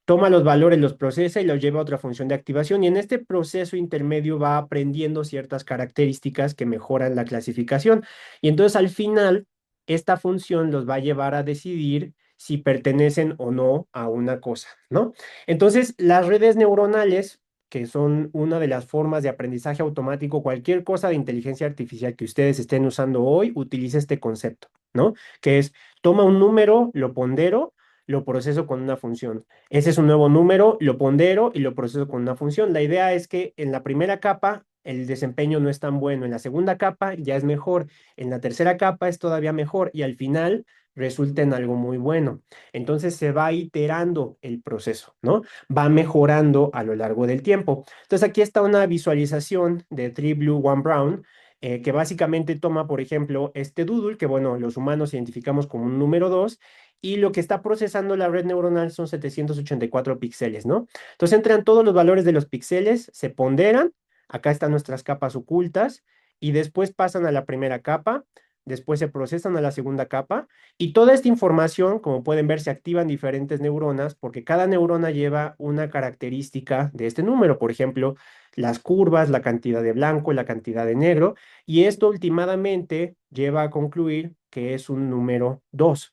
[SPEAKER 1] Toma los valores, los procesa y los lleva a otra función de activación. Y en este proceso intermedio va aprendiendo ciertas características que mejoran la clasificación. Y entonces al final, esta función los va a llevar a decidir si pertenecen o no a una cosa, ¿no? Entonces, las redes neuronales, que son una de las formas de aprendizaje automático, cualquier cosa de inteligencia artificial que ustedes estén usando hoy, utiliza este concepto, ¿no? Que es, toma un número, lo pondero, lo proceso con una función. Ese es un nuevo número, lo pondero y lo proceso con una función. La idea es que en la primera capa el desempeño no es tan bueno, en la segunda capa ya es mejor, en la tercera capa es todavía mejor y al final resulta en algo muy bueno. Entonces se va iterando el proceso, ¿no? Va mejorando a lo largo del tiempo. Entonces aquí está una visualización de Three Blue, One Brown, que básicamente toma, por ejemplo, este doodle, que bueno, los humanos identificamos como un número 2 y lo que está procesando la red neuronal son 784 píxeles, ¿no? Entonces entran todos los valores de los píxeles, se ponderan, acá están nuestras capas ocultas, y después pasan a la primera capa, después se procesan a la segunda capa, y toda esta información, como pueden ver, se activan diferentes neuronas, porque cada neurona lleva una característica de este número, por ejemplo, las curvas, la cantidad de blanco, la cantidad de negro, y esto últimamente lleva a concluir que es un número 2.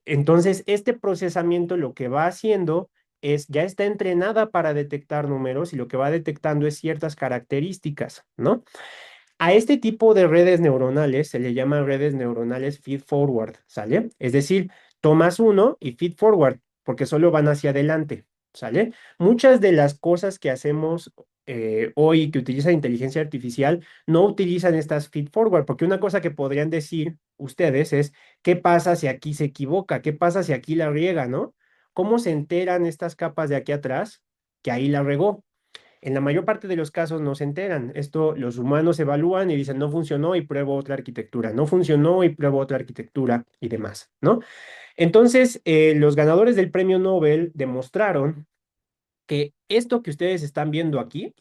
[SPEAKER 1] Entonces, este procesamiento lo que va haciendo es, ya está entrenada para detectar números y lo que va detectando es ciertas características, ¿no? A este tipo de redes neuronales se le llama redes neuronales feed forward, ¿sale? Es decir, tomas uno y feed forward, porque solo van hacia adelante, ¿sale? Muchas de las cosas que hacemos hoy que utilizan inteligencia artificial no utilizan estas feed forward, porque una cosa que podrían decir ustedes es, ¿qué pasa si aquí se equivoca? ¿Qué pasa si aquí la riega, ¿no? ¿Cómo se enteran estas capas de aquí atrás que ahí la regó? En la mayor parte de los casos no se enteran. Esto los humanos evalúan y dicen, no funcionó y pruebo otra arquitectura, no funcionó y pruebo otra arquitectura y demás, ¿no? Entonces, los ganadores del premio Nobel demostraron que esto que ustedes están viendo aquí,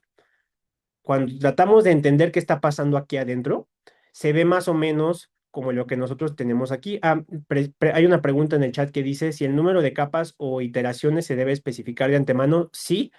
[SPEAKER 1] cuando tratamos de entender qué está pasando aquí adentro, se ve más o menos como lo que nosotros tenemos aquí. Hay una pregunta en el chat que dice si el número de capas o iteraciones se debe especificar de antemano. Sí,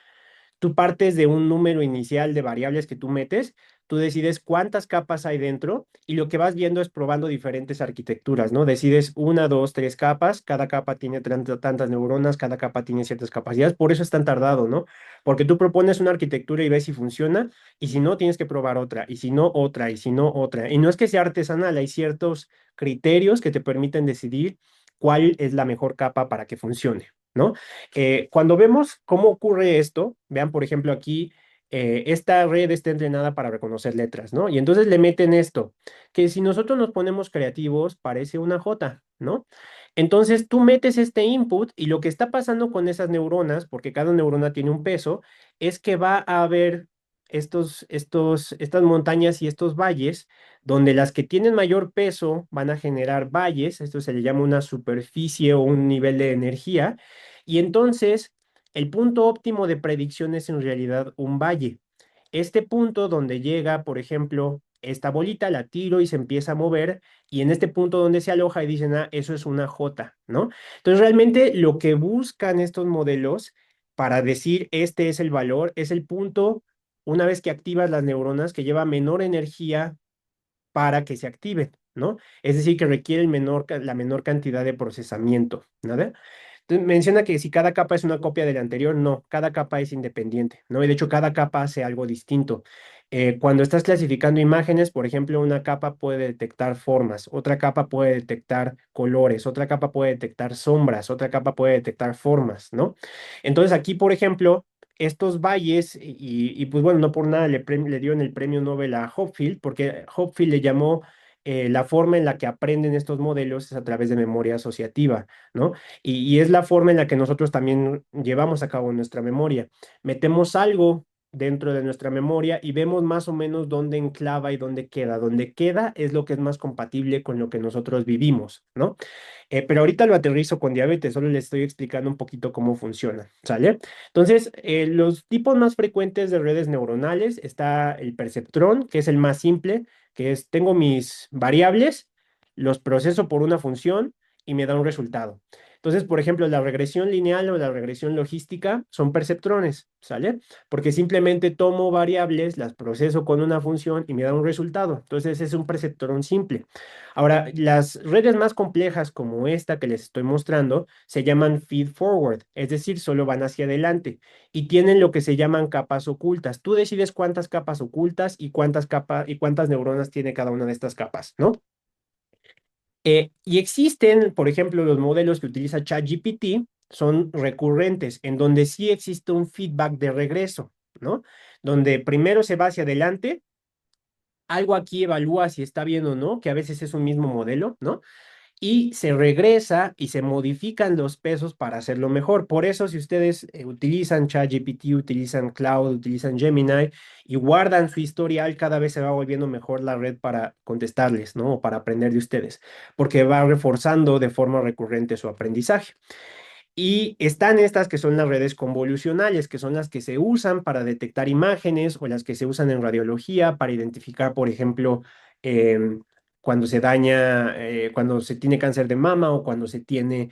[SPEAKER 1] tú partes de un número inicial de variables que tú metes, tú decides cuántas capas hay dentro y lo que vas viendo es probando diferentes arquitecturas, ¿no? Decides una, dos, tres capas, cada capa tiene tantas neuronas, cada capa tiene ciertas capacidades, por eso es tan tardado, ¿no? Porque tú propones una arquitectura y ves si funciona, y si no, tienes que probar otra, y si no, otra, y si no, otra. Y no es que sea artesanal, hay ciertos criterios que te permiten decidir cuál es la mejor capa para que funcione, ¿no? Cuando vemos cómo ocurre esto, vean, por ejemplo, aquí, esta red está entrenada para reconocer letras, ¿no? Y entonces le meten esto, que si nosotros nos ponemos creativos, parece una J, ¿no? Entonces tú metes este input y lo que está pasando con esas neuronas, porque cada neurona tiene un peso, es que va a haber estas montañas y estos valles, donde las que tienen mayor peso van a generar valles, esto se le llama una superficie o un nivel de energía, y entonces el punto óptimo de predicción es en realidad un valle. Este punto donde llega, por ejemplo, esta bolita, la tiro y se empieza a mover, y en este punto donde se aloja y dicen, ah, eso es una J, ¿no? Entonces realmente lo que buscan estos modelos para decir este es el valor, es el punto, una vez que activas las neuronas, que lleva menor energía para que se activen, ¿no? Es decir, que requiere la menor cantidad de procesamiento, ¿nada? Entonces, menciona que si cada capa es una copia de la anterior, no, cada capa es independiente, ¿no? Y de hecho, cada capa hace algo distinto. Cuando estás clasificando imágenes, por ejemplo, una capa puede detectar formas, otra capa puede detectar colores, otra capa puede detectar sombras, otra capa puede detectar formas, ¿no? Entonces, aquí, por ejemplo, estos valles, pues bueno, no por nada le dieron el premio Nobel a Hopfield, porque Hopfield le llamó la forma en la que aprenden estos modelos es a través de memoria asociativa, ¿no? Y es la forma en la que nosotros también llevamos a cabo nuestra memoria. Metemos algo dentro de nuestra memoria y vemos más o menos dónde enclava y dónde queda. Donde queda es lo que es más compatible con lo que nosotros vivimos, ¿no? Pero ahorita lo aterrizo con diabetes, solo les estoy explicando un poquito cómo funciona, ¿sale? Entonces, los tipos más frecuentes de redes neuronales está el perceptrón, que es el más simple, que es, tengo mis variables, los proceso por una función y me da un resultado. Entonces, por ejemplo, la regresión lineal o la regresión logística son perceptrones, ¿sale? Porque simplemente tomo variables, las proceso con una función y me da un resultado. Entonces, es un perceptrón simple. Ahora, las redes más complejas como esta que les estoy mostrando se llaman feed forward, es decir, solo van hacia adelante y tienen lo que se llaman capas ocultas. Tú decides cuántas capas ocultas y cuántas capas y cuántas neuronas tiene cada una de estas capas, ¿no? Y existen, por ejemplo, los modelos que utiliza ChatGPT son recurrentes, en donde sí existe un feedback de regreso, ¿no? Donde primero se va hacia adelante, algo aquí evalúa si está bien o no, que a veces es un mismo modelo, ¿no? Y se regresa y se modifican los pesos para hacerlo mejor. Por eso, si ustedes utilizan ChatGPT, utilizan Cloud, utilizan Gemini y guardan su historial, cada vez se va volviendo mejor la red para contestarles, ¿no? O para aprender de ustedes, porque va reforzando de forma recurrente su aprendizaje. Y están estas que son las redes convolucionales, que son las que se usan para detectar imágenes o las que se usan en radiología para identificar, por ejemplo, cuando se daña, cuando se tiene cáncer de mama o cuando se tiene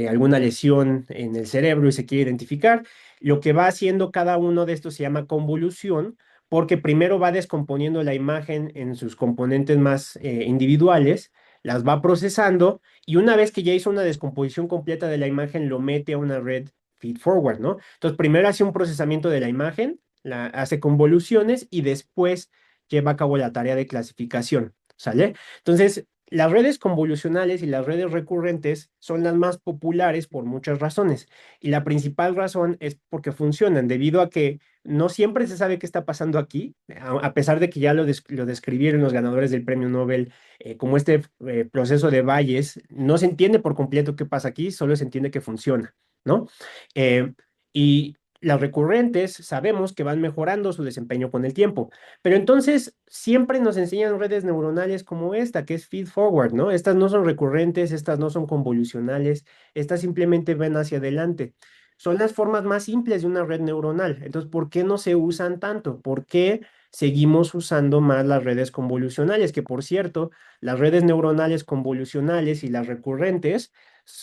[SPEAKER 1] alguna lesión en el cerebro y se quiere identificar. Lo que va haciendo cada uno de estos se llama convolución, porque primero va descomponiendo la imagen en sus componentes más individuales, las va procesando y una vez que ya hizo una descomposición completa de la imagen, lo mete a una red feed forward, ¿no? Entonces, primero hace un procesamiento de la imagen, la hace convoluciones y después lleva a cabo la tarea de clasificación, ¿sale? Entonces, las redes convolucionales y las redes recurrentes son las más populares por muchas razones. Y la principal razón es porque funcionan, debido a que no siempre se sabe qué está pasando aquí, a pesar de que ya lo describieron los ganadores del premio Nobel como este proceso de valles, no se entiende por completo qué pasa aquí, solo se entiende que funciona, ¿no? Eh, y las recurrentes sabemos que van mejorando su desempeño con el tiempo, pero entonces siempre nos enseñan redes neuronales como esta, que es feed forward, ¿no? Estas no son recurrentes, estas no son convolucionales, estas simplemente ven hacia adelante. Son las formas más simples de una red neuronal. Entonces, ¿por qué no se usan tanto? ¿Por qué seguimos usando más las redes convolucionales? Que por cierto, las redes neuronales convolucionales y las recurrentes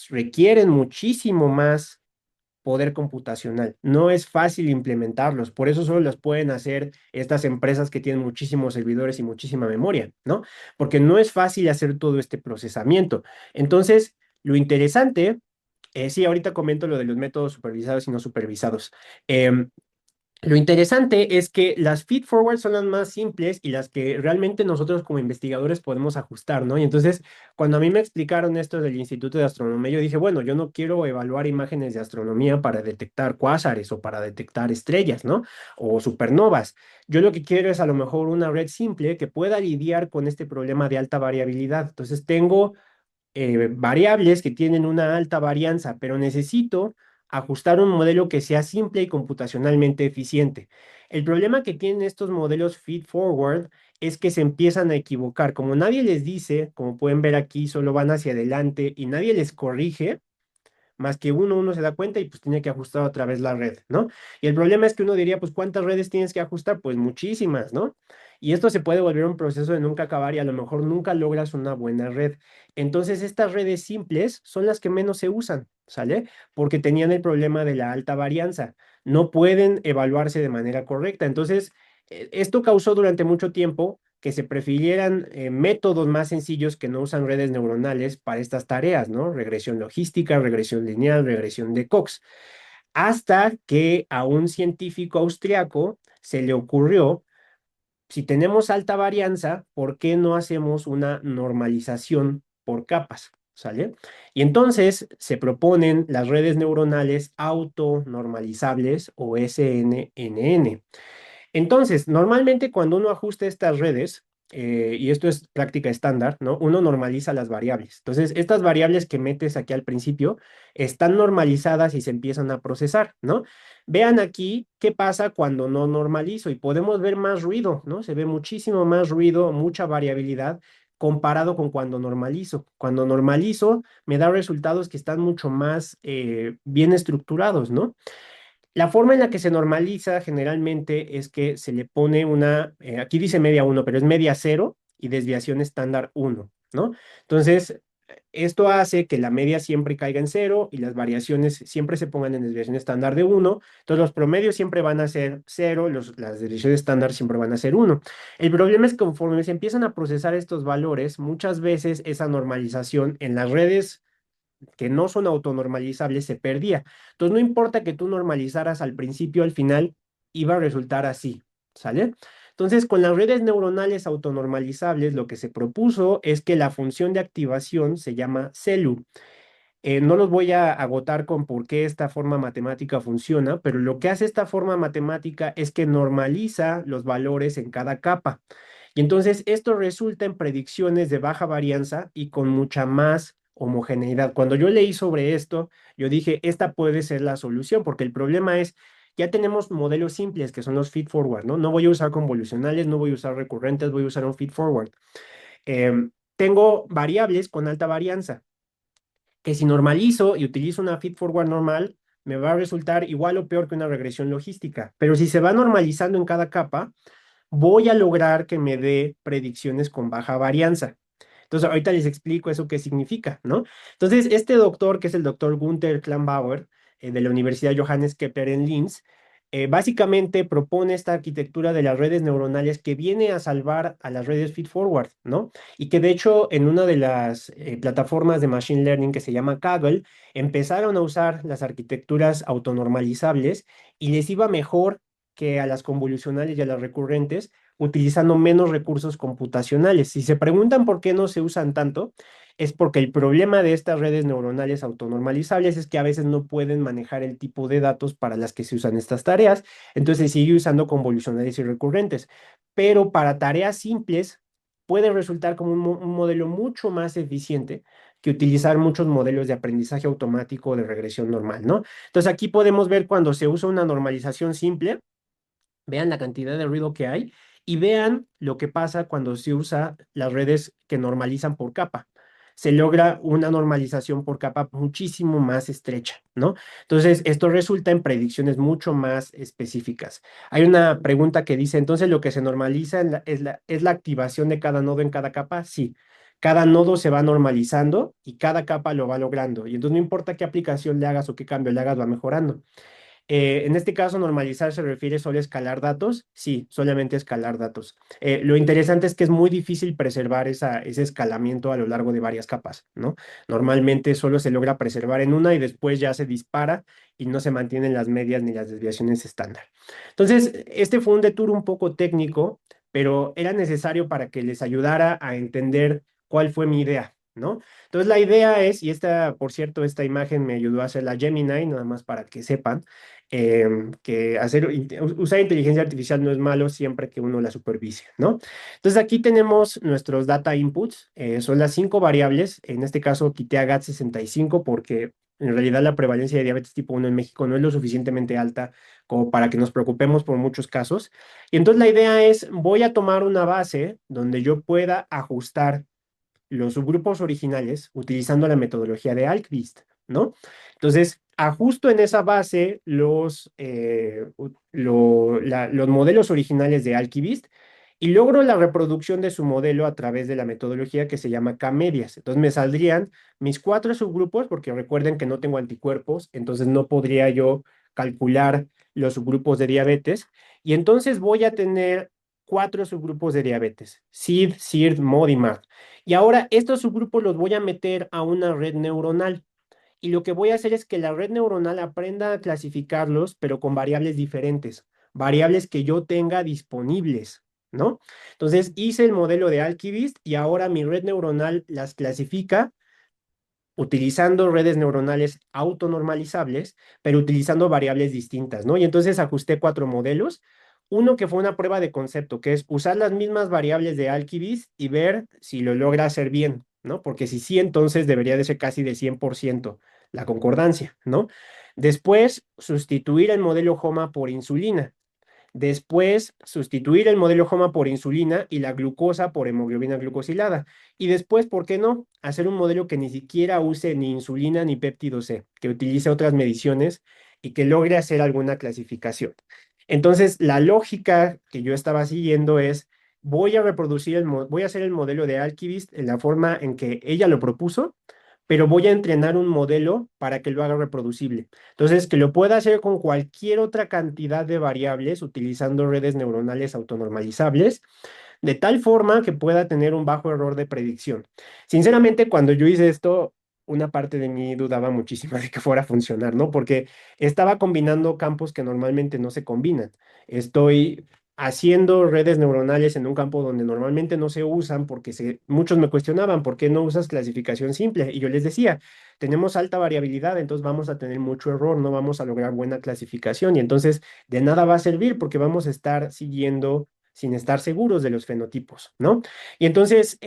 [SPEAKER 1] requieren muchísimo más poder computacional. No es fácil implementarlos, por eso solo los pueden hacer estas empresas que tienen muchísimos servidores y muchísima memoria, ¿no? Porque no es fácil hacer todo este procesamiento. Entonces, lo interesante, sí, ahorita comento lo de los métodos supervisados y no supervisados. Em, lo interesante es que las feed forward son las más simples y las que realmente nosotros como investigadores podemos ajustar, ¿no? Y entonces, cuando a mí me explicaron esto del Instituto de Astronomía, yo dije, bueno, yo no quiero evaluar imágenes de astronomía para detectar cuásares o para detectar estrellas, ¿no? O supernovas. Yo lo que quiero es a lo mejor una red simple que pueda lidiar con este problema de alta variabilidad. Entonces, tengo variables que tienen una alta varianza, pero necesito ajustar un modelo que sea simple y computacionalmente eficiente. El problema que tienen estos modelos feed forward es que se empiezan a equivocar. Como nadie les dice, como pueden ver aquí, solo van hacia adelante y nadie les corrige, más que uno se da cuenta y pues tiene que ajustar otra vez la red, ¿no? Y el problema es que uno diría, pues ¿cuántas redes tienes que ajustar? Pues muchísimas, ¿no? Y esto se puede volver un proceso de nunca acabar y a lo mejor nunca logras una buena red. Entonces estas redes simples son las que menos se usan, ¿sale? Porque tenían el problema de la alta varianza. No pueden evaluarse de manera correcta. Entonces, esto causó durante mucho tiempo que se prefirieran métodos más sencillos que no usan redes neuronales para estas tareas, ¿no? Regresión logística, regresión lineal, regresión de Cox. Hasta que a un científico austriaco se le ocurrió, si tenemos alta varianza, ¿por qué no hacemos una normalización por capas? ¿Sale? Y entonces se proponen las redes neuronales autonormalizables o SNNN. Entonces, normalmente cuando uno ajusta estas redes, y esto es práctica estándar, ¿no? Uno normaliza las variables. Entonces, estas variables que metes aquí al principio están normalizadas y se empiezan a procesar, ¿no? Vean aquí qué pasa cuando no normalizo y podemos ver más ruido, ¿no? Se ve muchísimo más ruido, mucha variabilidad comparado con cuando normalizo. Cuando normalizo me da resultados que están mucho más bien estructurados, ¿no? La forma en la que se normaliza generalmente es que se le pone una, aquí dice media uno, pero es media cero y desviación estándar uno, ¿no? Entonces, esto hace que la media siempre caiga en cero y las variaciones siempre se pongan en desviación estándar de uno. Entonces, los promedios siempre van a ser cero, las desviaciones estándar siempre van a ser uno. El problema es que conforme se empiezan a procesar estos valores, muchas veces esa normalización en las redes que no son autonormalizables se perdía. Entonces, no importa que tú normalizaras al principio, al final iba a resultar así, ¿sale? Entonces, con las redes neuronales autonormalizables, lo que se propuso es que la función de activación se llama CELU. No los voy a agotar con por qué esta forma matemática funciona, pero lo que hace esta forma matemática es que normaliza los valores en cada capa. Y entonces esto resulta en predicciones de baja varianza y con mucha más homogeneidad. Cuando yo leí sobre esto, yo dije, esta puede ser la solución, porque el problema es, ya tenemos modelos simples que son los feed forward, ¿no? No voy a usar convolucionales, no voy a usar recurrentes, voy a usar un feed forward. Tengo variables con alta varianza que si normalizo y utilizo una feed forward normal, me va a resultar igual o peor que una regresión logística. Pero si se va normalizando en cada capa, voy a lograr que me dé predicciones con baja varianza. Entonces, ahorita les explico eso qué significa, ¿no? Entonces, este doctor, que es el doctor Gunther Klambauer, de la Universidad Johannes Kepler en Linz, básicamente propone esta arquitectura de las redes neuronales que viene a salvar a las redes feed-forward, ¿no? Y que de hecho en una de las plataformas de Machine Learning que se llama Kaggle, empezaron a usar las arquitecturas autonormalizables y les iba mejor que a las convolucionales y a las recurrentes, utilizando menos recursos computacionales. Si se preguntan por qué no se usan tanto, es porque el problema de estas redes neuronales autonormalizables es que a veces no pueden manejar el tipo de datos para las que se usan estas tareas, entonces se sigue usando convolucionales y recurrentes. Pero para tareas simples puede resultar como un modelo mucho más eficiente que utilizar muchos modelos de aprendizaje automático o de regresión normal, ¿no? Entonces aquí podemos ver cuando se usa una normalización simple, vean la cantidad de ruido que hay y vean lo que pasa cuando se usa las redes que normalizan por capa. Se logra una normalización por capa muchísimo más estrecha, ¿no? Entonces, esto resulta en predicciones mucho más específicas. Hay una pregunta que dice, entonces, ¿lo que se normaliza es la activación de cada nodo en cada capa? Sí. cada nodo se va normalizando y cada capa lo va logrando. Y entonces no importa qué aplicación le hagas o qué cambio le hagas, va mejorando. En este caso, normalizar se refiere solo a escalar datos. Sí, solamente escalar datos. Lo interesante es que es muy difícil preservar ese escalamiento a lo largo de varias capas, ¿no? Normalmente solo se logra preservar en una y después ya se dispara y no se mantienen las medias ni las desviaciones estándar. Entonces, este fue un detour un poco técnico, pero era necesario para que les ayudara a entender cuál fue mi idea, ¿no? Entonces, la idea es, y esta, por cierto, esta imagen me ayudó a hacer la Gemini, nada más para que sepan que usar inteligencia artificial no es malo siempre que uno la supervise, ¿no? Entonces aquí tenemos nuestros data inputs, son las 5 variables, en este caso quité a GAT65 porque en realidad la prevalencia de diabetes tipo 1 en México no es lo suficientemente alta como para que nos preocupemos por muchos casos. Y entonces la idea es, voy a tomar una base donde yo pueda ajustar los subgrupos originales utilizando la metodología de ArcGIS, ¿no? Entonces, ajusto en esa base los modelos originales de ArcGIS y logro la reproducción de su modelo a través de la metodología que se llama K-medias. Entonces, me saldrían mis 4 subgrupos, porque recuerden que no tengo anticuerpos, entonces no podría yo calcular los subgrupos de diabetes. Y entonces voy a tener 4 subgrupos de diabetes: SID, SIRD, MOD y MAD. Y ahora estos subgrupos los voy a meter a una red neuronal. Y lo que voy a hacer es que la red neuronal aprenda a clasificarlos, pero con variables diferentes, variables que yo tenga disponibles, ¿no? Entonces hice el modelo de Alkivist y ahora mi red neuronal las clasifica utilizando redes neuronales autonormalizables, pero utilizando variables distintas, ¿no? Y entonces ajusté 4 modelos. Uno que fue una prueba de concepto, que es usar las mismas variables de Alkivist y ver si lo logra hacer bien, ¿no? Porque si sí, entonces debería de ser casi de 100% la concordancia, ¿no? Después, sustituir el modelo HOMA por insulina. Después, sustituir el modelo HOMA por insulina y la glucosa por hemoglobina glucosilada. Y después, ¿por qué no? Hacer un modelo que ni siquiera use ni insulina ni péptido C, que utilice otras mediciones y que logre hacer alguna clasificación. Entonces, la lógica que yo estaba siguiendo es, voy a hacer el modelo de Alkivist en la forma en que ella lo propuso, pero voy a entrenar un modelo para que lo haga reproducible. Entonces, que lo pueda hacer con cualquier otra cantidad de variables utilizando redes neuronales autonormalizables, de tal forma que pueda tener un bajo error de predicción. Sinceramente, cuando yo hice esto, una parte de mí dudaba muchísimo de que fuera a funcionar, ¿no? Porque estaba combinando campos que normalmente no se combinan. Estoy haciendo redes neuronales en un campo donde normalmente no se usan porque muchos me cuestionaban, ¿por qué no usas clasificación simple? Y yo les decía, tenemos alta variabilidad, entonces vamos a tener mucho error, no vamos a lograr buena clasificación y entonces de nada va a servir porque vamos a estar siguiendo sin estar seguros de los fenotipos, ¿no? Y entonces,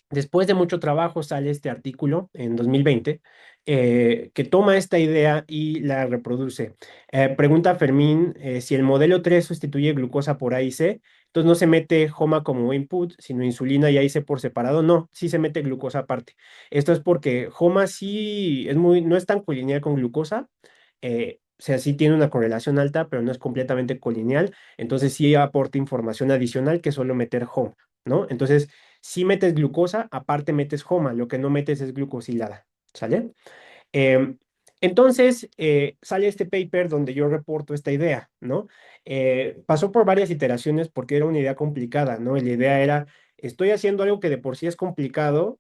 [SPEAKER 1] después de mucho trabajo sale este artículo en 2020 que toma esta idea y la reproduce. Pregunta Fermín si el modelo 3 sustituye glucosa por A y C, entonces no se mete HOMA como input, sino insulina y AIC por separado. No, sí se mete glucosa aparte. Esto es porque HOMA sí no es tan colineal con glucosa. O sea, sí tiene una correlación alta, pero no es completamente colineal. Entonces sí aporta información adicional que solo meter HOMA, ¿no? Entonces, si metes glucosa, aparte metes HOMA, lo que no metes es glucosilada, ¿sale? Em, entonces, sale este paper donde yo reporto esta idea, ¿no? Pasó por varias iteraciones porque era una idea complicada, ¿no? Y la idea era, estoy haciendo algo que de por sí es complicado,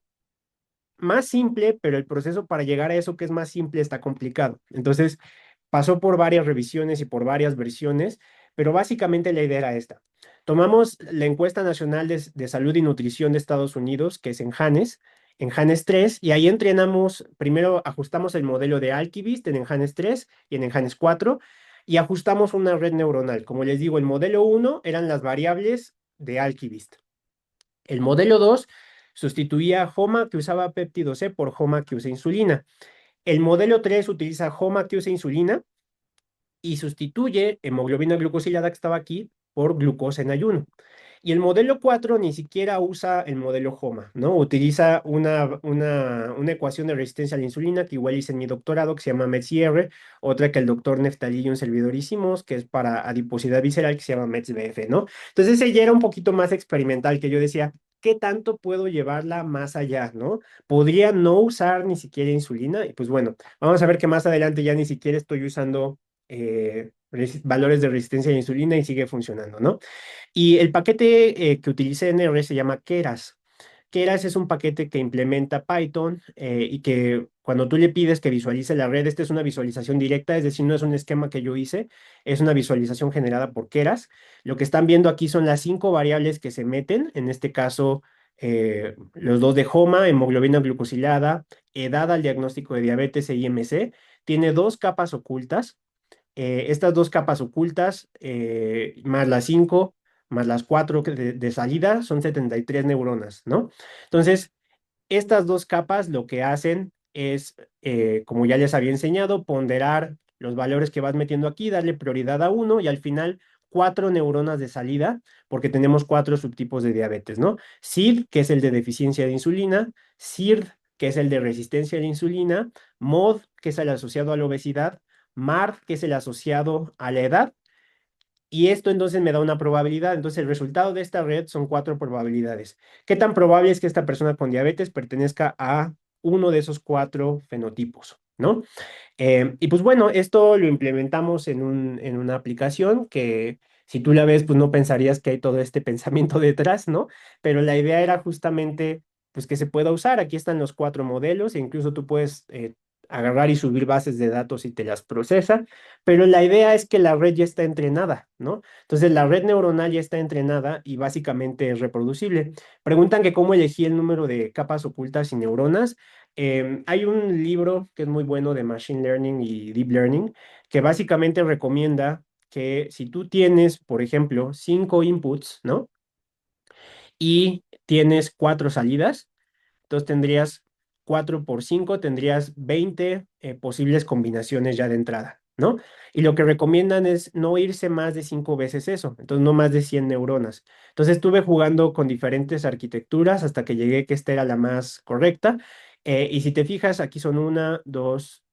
[SPEAKER 1] más simple, pero el proceso para llegar a eso que es más simple está complicado. Entonces, pasó por varias revisiones y por varias versiones, pero básicamente la idea era esta. Tomamos la encuesta nacional de salud y nutrición de Estados Unidos, que es en Janes 3, y ahí entrenamos, primero ajustamos el modelo de Alkivist en Janes 3 y en Janes 4, y ajustamos una red neuronal. Como les digo, el modelo 1 eran las variables de Alkivist. El modelo 2 sustituía a HOMA que usaba péptido C por HOMA que usa insulina. El modelo 3 utiliza HOMA que usa insulina y sustituye hemoglobina glucosilada que estaba aquí por glucosa en ayuno. Y el modelo 4 ni siquiera usa el modelo HOMA, ¿no? Utiliza una ecuación de resistencia a la insulina que igual hice en mi doctorado, que se llama METS-IR, otra que el doctor Neftalí y un servidor hicimos, que es para adiposidad visceral, que se llama METS-BF, ¿no? Entonces ese ya era un poquito más experimental, que yo decía, ¿qué tanto puedo llevarla más allá, ¿no? Podría no usar ni siquiera insulina y pues bueno, vamos a ver que más adelante ya ni siquiera estoy usando valores de resistencia a la insulina y sigue funcionando, ¿no? Y el paquete que utilicé en R se llama Keras. Keras es un paquete que implementa Python y que cuando tú le pides que visualice la red, esta es una visualización directa, es decir, no es un esquema que yo hice, es una visualización generada por Keras. Lo que están viendo aquí son las 5 variables que se meten, en este caso, los dos de HOMA, hemoglobina glucosilada, edad al diagnóstico de diabetes e IMC. Tiene dos capas ocultas. Estas dos capas ocultas, más las 5, más las 4 de salida, son 73 neuronas, ¿no? Entonces, estas dos capas lo que hacen es, como ya les había enseñado, ponderar los valores que vas metiendo aquí, darle prioridad a uno y al final 4 neuronas de salida, porque tenemos 4 subtipos de diabetes, ¿no? SID, que es el de deficiencia de insulina, SIRD, que es el de resistencia a la insulina, MOD, que es el asociado a la obesidad, MARD, que es el asociado a la edad, y esto entonces me da una probabilidad. Entonces el resultado de esta red son 4 probabilidades. ¿Qué tan probable es que esta persona con diabetes pertenezca a uno de esos 4 fenotipos, ¿no? Y pues bueno, esto lo implementamos en una aplicación que si tú la ves, pues no pensarías que hay todo este pensamiento detrás, ¿no? Pero la idea era justamente, pues que se pueda usar. Aquí están los 4 modelos e incluso tú puedes agarrar y subir bases de datos y te las procesa, pero la idea es que la red ya está entrenada, ¿no? Entonces la red neuronal ya está entrenada y básicamente es reproducible. Preguntan que cómo elegí el número de capas ocultas y neuronas. Hay un libro que es muy bueno de Machine Learning y Deep Learning que básicamente recomienda que si tú tienes, por ejemplo, 5 inputs, ¿no? Y tienes 4 salidas, entonces tendrías 4 por 5, tendrías 20 posibles combinaciones ya de entrada, ¿no? Y lo que recomiendan es no irse más de 5 veces eso, entonces no más de 100 neuronas. Entonces estuve jugando con diferentes arquitecturas hasta que llegué que esta era la más correcta. Y si te fijas, aquí son 1, 2,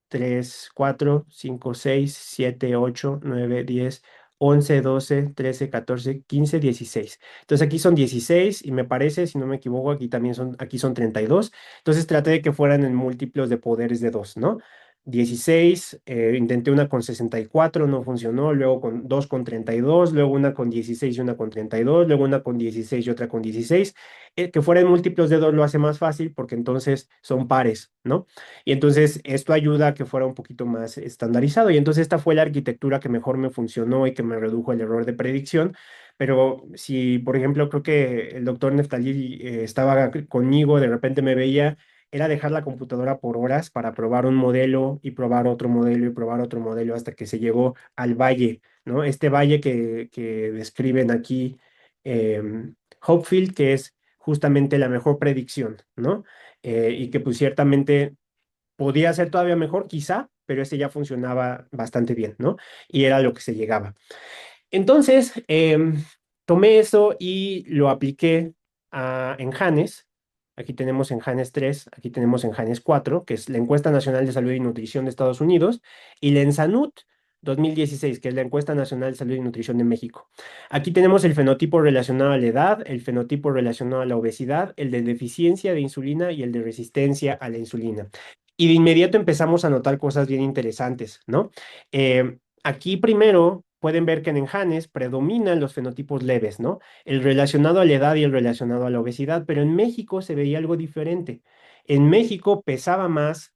[SPEAKER 1] 3, 4, 5, 6, 7, 8, 9, 10, 11, 12, 13, 14, 15, 16. Entonces aquí son 16 y me parece, si no me equivoco, aquí son 32. Entonces traté de que fueran en múltiplos de poderes de 2, ¿no? 16, intenté una con 64, no funcionó, luego con dos con 32, luego una con 16 y una con 32, luego una con 16 y otra con 16. Que fueran múltiplos de 2 lo hace más fácil porque entonces son pares, ¿no? Y entonces esto ayuda a que fuera un poquito más estandarizado. Y entonces esta fue la arquitectura que mejor me funcionó y que me redujo el error de predicción. Pero si, por ejemplo, creo que el doctor Neftalí estaba conmigo, de repente me veía, era dejar la computadora por horas para probar un modelo y probar otro modelo y probar otro modelo hasta que se llegó al valle, ¿no? Este valle que describen aquí, Hopefield, que es justamente la mejor predicción, ¿no? Y que pues ciertamente podía ser todavía mejor, quizá, pero ese ya funcionaba bastante bien, ¿no? Y era lo que se llegaba. Entonces, tomé eso y lo apliqué en Janes. Aquí tenemos en Janes 3, aquí tenemos en Janes 4, que es la Encuesta Nacional de Salud y Nutrición de Estados Unidos, y la Ensanut 2016, que es la Encuesta Nacional de Salud y Nutrición de México. Aquí tenemos el fenotipo relacionado a la edad, el fenotipo relacionado a la obesidad, el de deficiencia de insulina y el de resistencia a la insulina. Y de inmediato empezamos a notar cosas bien interesantes, ¿no? Aquí primero pueden ver que en Enjanes predominan los fenotipos leves, ¿no? El relacionado a la edad y el relacionado a la obesidad, pero en México se veía algo diferente. En México pesaba más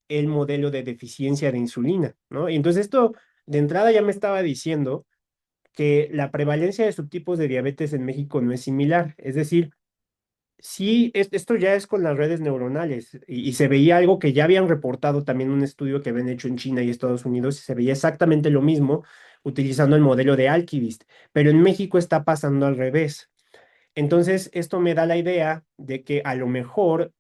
[SPEAKER 1] el modelo de deficiencia de insulina, ¿no? Y entonces esto de entrada ya me estaba diciendo que la prevalencia de subtipos de diabetes en México no es similar. Es decir, sí, esto ya es con las redes neuronales y se veía algo que ya habían reportado también un estudio que habían hecho en China y Estados Unidos y se veía exactamente lo mismo utilizando el modelo de Alkivist, pero en México está pasando al revés. Entonces, esto me da la idea de que a lo mejor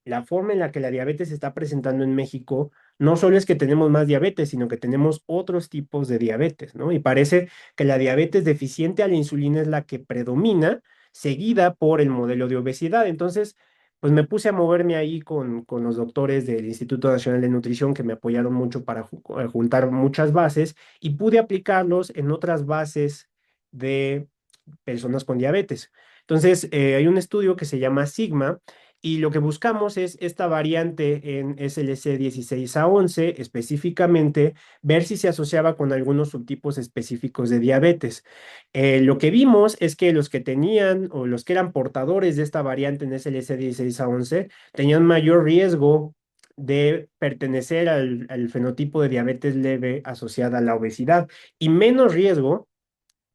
[SPEAKER 1] la forma en la que la diabetes se está presentando en México no solo es que tenemos más diabetes, sino que tenemos otros tipos de diabetes, ¿no? Y parece que la diabetes deficiente a la insulina es la que predomina, seguida por el modelo de obesidad. Entonces, pues me puse a moverme ahí con los doctores del Instituto Nacional de Nutrición que me apoyaron mucho para juntar muchas bases y pude aplicarlos en otras bases de personas con diabetes. Entonces, hay un estudio que se llama Sigma y lo que buscamos es esta variante en SLC16A11, específicamente ver si se asociaba con algunos subtipos específicos de diabetes. Lo que vimos es que los que tenían o los que eran portadores de esta variante en SLC16A11 tenían mayor riesgo de pertenecer al fenotipo de diabetes leve asociada a la obesidad y menos riesgo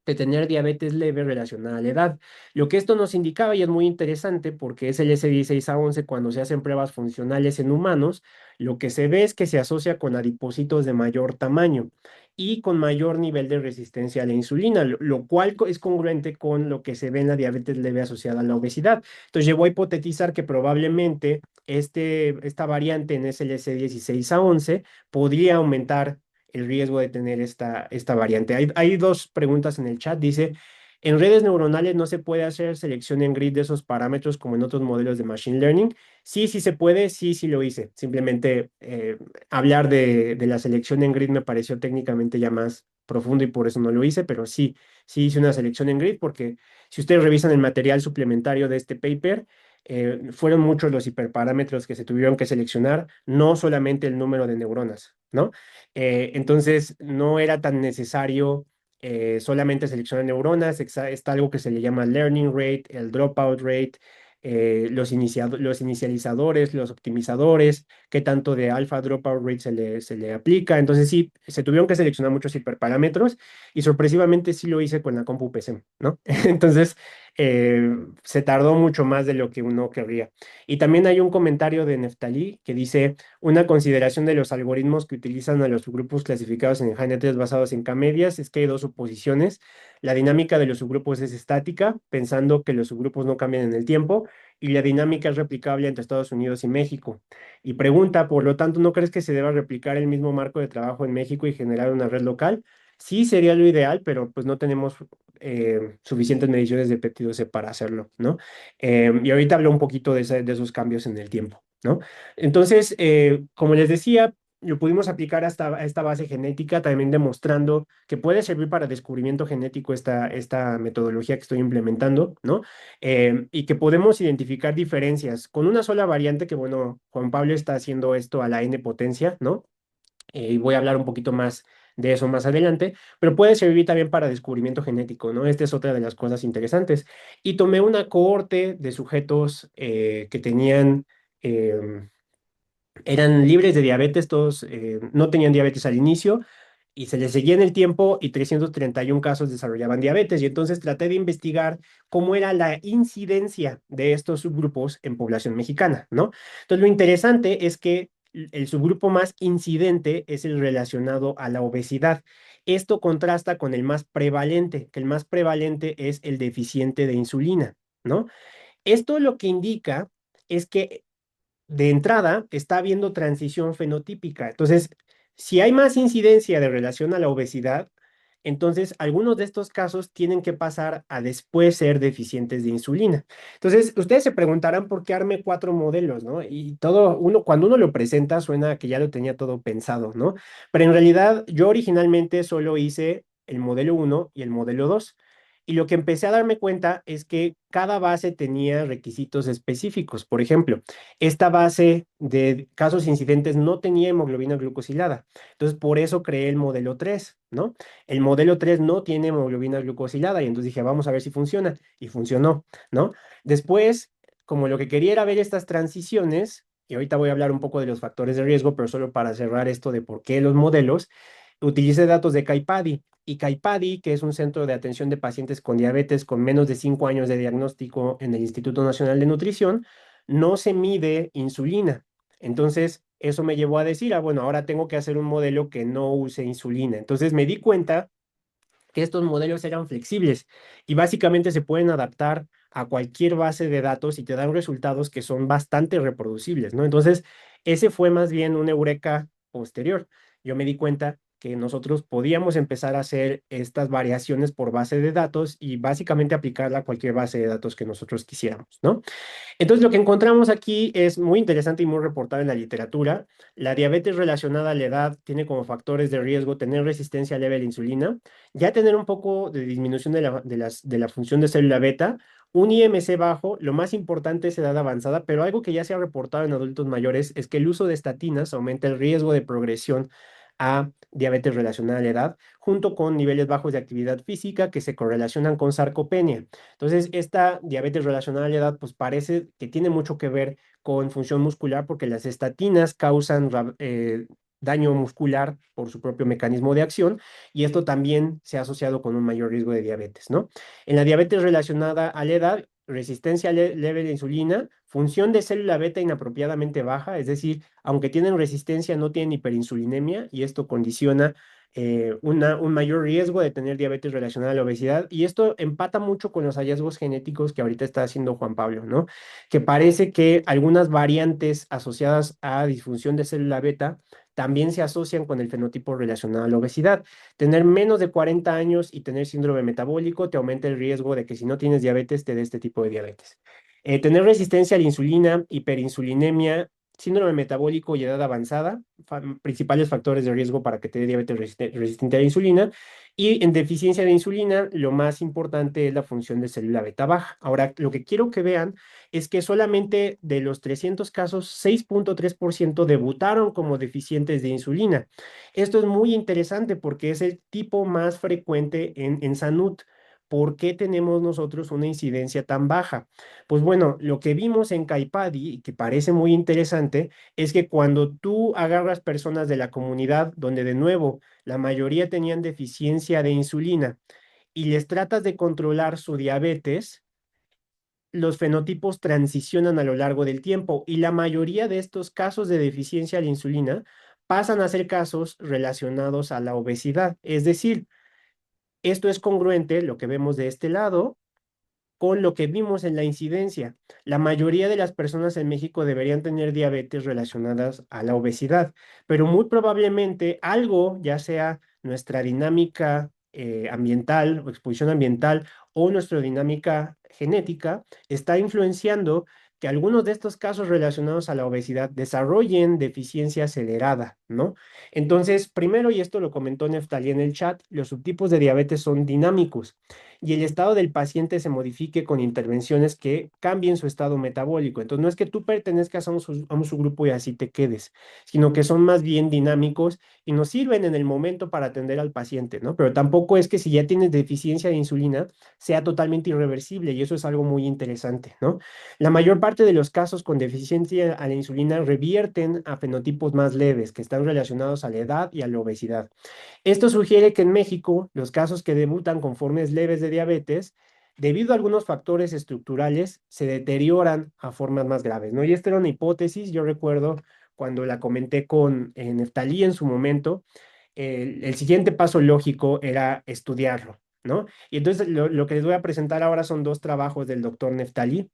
[SPEAKER 1] de tener diabetes leve relacionada a la edad. Lo que esto nos indicaba, y es muy interesante porque es el S16A11 cuando se hacen pruebas funcionales en humanos, lo que se ve es que se asocia con adipocitos de mayor tamaño y con mayor nivel de resistencia a la insulina, lo cual es congruente con lo que se ve en la diabetes leve asociada a la obesidad. Entonces llevó a hipotetizar que probablemente esta variante en SLC16A11 podría aumentar el riesgo de tener esta variante. Hay dos preguntas en el chat. Dice, en redes neuronales no se puede hacer selección en grid de esos parámetros como en otros modelos de Machine Learning. Sí, sí se puede, sí, sí lo hice. Simplemente hablar de la selección en grid me pareció técnicamente ya más profundo y por eso no lo hice, pero sí, sí hice una selección en grid porque si ustedes revisan el material suplementario de este paper, fueron muchos los hiperparámetros que se tuvieron que seleccionar, no solamente el número de neuronas, ¿no? Entonces, no era tan necesario solamente seleccionar neuronas, está algo que se le llama learning rate, el dropout rate, los inicializadores, los optimizadores, qué tanto de alpha dropout rate se le aplica. Entonces, sí, se tuvieron que seleccionar muchos hiperparámetros y sorpresivamente sí lo hice con la compu PC, ¿no? Entonces, se tardó mucho más de lo que uno querría. Y también hay un comentario de Neftalí que dice una consideración de los algoritmos que utilizan a los subgrupos clasificados en GNTs basados en K-medias es que hay dos suposiciones. La dinámica de los subgrupos es estática, pensando que los subgrupos no cambian en el tiempo, y la dinámica es replicable entre Estados Unidos y México. Y pregunta, por lo tanto, ¿no crees que se deba replicar el mismo marco de trabajo en México y generar una red local? Sí, sería lo ideal, pero pues no tenemos suficientes mediciones de péptidos C para hacerlo, ¿no? Y ahorita hablo un poquito de esos cambios en el tiempo, ¿no? Entonces, como les decía, lo pudimos aplicar hasta a esta base genética, también demostrando que puede servir para descubrimiento genético esta metodología que estoy implementando, ¿no? Y que podemos identificar diferencias con una sola variante que, bueno, Juan Pablo está haciendo esto a la N potencia, ¿no? Y voy a hablar un poquito más de eso más adelante, pero puede servir también para descubrimiento genético, ¿no? Esta es otra de las cosas interesantes. Y tomé una cohorte de sujetos que tenían... em, eran libres de diabetes, todos no tenían diabetes al inicio y se les seguía en el tiempo y 331 casos desarrollaban diabetes. Y entonces traté de investigar cómo era la incidencia de estos subgrupos en población mexicana, ¿no? Entonces lo interesante es que el subgrupo más incidente es el relacionado a la obesidad. Esto contrasta con el más prevalente, que el más prevalente es el deficiente de insulina, ¿no? Esto lo que indica es que de entrada está habiendo transición fenotípica. Entonces, si hay más incidencia de relación a la obesidad, entonces algunos de estos casos tienen que pasar a después ser deficientes de insulina. Entonces, ustedes se preguntarán por qué armé cuatro modelos, ¿no? Y cuando uno lo presenta, suena que ya lo tenía todo pensado, ¿no? Pero en realidad, yo originalmente solo hice el modelo uno y el modelo 2. Y lo que empecé a darme cuenta es que cada base tenía requisitos específicos. Por ejemplo, esta base de casos incidentes no tenía hemoglobina glucosilada. Entonces, por eso creé el modelo 3, ¿no? El modelo 3 no tiene hemoglobina glucosilada y entonces dije, vamos a ver si funciona. Y funcionó, ¿no? Después, como lo que quería era ver estas transiciones, y ahorita voy a hablar un poco de los factores de riesgo, pero solo para cerrar esto de por qué los modelos, utilicé datos de CAIPADI. Y CAIPADI, que es un centro de atención de pacientes con diabetes con menos de 5 años de diagnóstico en el Instituto Nacional de Nutrición, no se mide insulina. Entonces, eso me llevó a decir, bueno, ahora tengo que hacer un modelo que no use insulina. Entonces me di cuenta que estos modelos eran flexibles y básicamente se pueden adaptar a cualquier base de datos y te dan resultados que son bastante reproducibles, ¿no? Entonces, ese fue más bien un eureka posterior. Yo me di cuenta que nosotros podíamos empezar a hacer estas variaciones por base de datos y básicamente aplicarla a cualquier base de datos que nosotros quisiéramos, ¿no? Entonces, lo que encontramos aquí es muy interesante y muy reportado en la literatura. La diabetes relacionada a la edad tiene como factores de riesgo tener resistencia leve a la insulina, ya tener un poco de disminución de la función de célula beta Un IMC bajo, lo más importante es edad avanzada, pero algo que ya se ha reportado en adultos mayores es que el uso de estatinas aumenta el riesgo de progresión a diabetes relacionada a la edad, junto con niveles bajos de actividad física que se correlacionan con sarcopenia. Entonces, esta diabetes relacionada a la edad, pues parece que tiene mucho que ver con función muscular porque las estatinas causan daño muscular por su propio mecanismo de acción y esto también se ha asociado con un mayor riesgo de diabetes, ¿no? En la diabetes relacionada a la edad, resistencia leve a la insulina, función de célula beta inapropiadamente baja, es decir, aunque tienen resistencia, no tienen hiperinsulinemia y esto condiciona un mayor riesgo de tener diabetes relacionada a la obesidad. Y esto empata mucho con los hallazgos genéticos que ahorita está haciendo Juan Pablo, ¿no? Que parece que algunas variantes asociadas a disfunción de célula beta también se asocian con el fenotipo relacionado a la obesidad. Tener menos de 40 años y tener síndrome metabólico te aumenta el riesgo de que si no tienes diabetes, te dé este tipo de diabetes. Tener resistencia a la insulina, hiperinsulinemia, síndrome metabólico y edad avanzada, principales factores de riesgo para que te dé diabetes resistente a la insulina. Y en deficiencia de insulina, lo más importante es la función de célula beta baja. Ahora, lo que quiero que vean es que solamente de los 300 casos, 6.3% debutaron como deficientes de insulina. Esto es muy interesante porque es el tipo más frecuente en salud. ¿Por qué tenemos nosotros una incidencia tan baja? Pues bueno, lo que vimos en Caipadi, y que parece muy interesante, es que cuando tú agarras personas de la comunidad, donde de nuevo la mayoría tenían deficiencia de insulina, y les tratas de controlar su diabetes, los fenotipos transicionan a lo largo del tiempo y la mayoría de estos casos de deficiencia de insulina pasan a ser casos relacionados a la obesidad. Es decir, esto es congruente, lo que vemos de este lado, con lo que vimos en la incidencia. La mayoría de las personas en México deberían tener diabetes relacionadas a la obesidad, pero muy probablemente algo, ya sea nuestra dinámica ambiental o exposición ambiental o nuestra dinámica genética, está influenciando que algunos de estos casos relacionados a la obesidad desarrollen deficiencia acelerada, ¿no? Entonces, primero, y esto lo comentó Neftalí en el chat, los subtipos de diabetes son dinámicos y el estado del paciente se modifique con intervenciones que cambien su estado metabólico. Entonces, no es que tú pertenezcas a un subgrupo y así te quedes, sino que son más bien dinámicos y nos sirven en el momento para atender al paciente, ¿no? Pero tampoco es que si ya tienes deficiencia de insulina sea totalmente irreversible y eso es algo muy interesante, ¿no? La mayor parte de los casos con deficiencia a la insulina revierten a fenotipos más leves que están relacionados a la edad y a la obesidad. Esto sugiere que en México los casos que debutan con formas leves de diabetes, debido a algunos factores estructurales, se deterioran a formas más graves, ¿no? Y esta era una hipótesis, yo recuerdo cuando la comenté con Neftalí en su momento, el siguiente paso lógico era estudiarlo, ¿no? Y entonces lo que les voy a presentar ahora son dos trabajos del doctor Neftalí.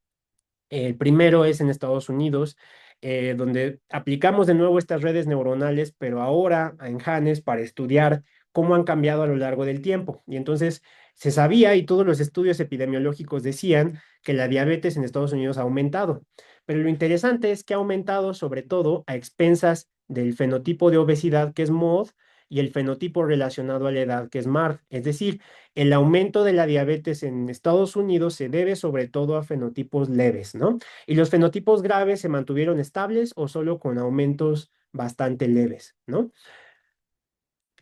[SPEAKER 1] El primero es en Estados Unidos, donde aplicamos de nuevo estas redes neuronales, pero ahora en Janes para estudiar cómo han cambiado a lo largo del tiempo. Y entonces se sabía y todos los estudios epidemiológicos decían que la diabetes en Estados Unidos ha aumentado. Pero lo interesante es que ha aumentado sobre todo a expensas del fenotipo de obesidad que es MOD y el fenotipo relacionado a la edad que es MARD. Es decir, el aumento de la diabetes en Estados Unidos se debe sobre todo a fenotipos leves, ¿no? Y los fenotipos graves se mantuvieron estables o solo con aumentos bastante leves, ¿no?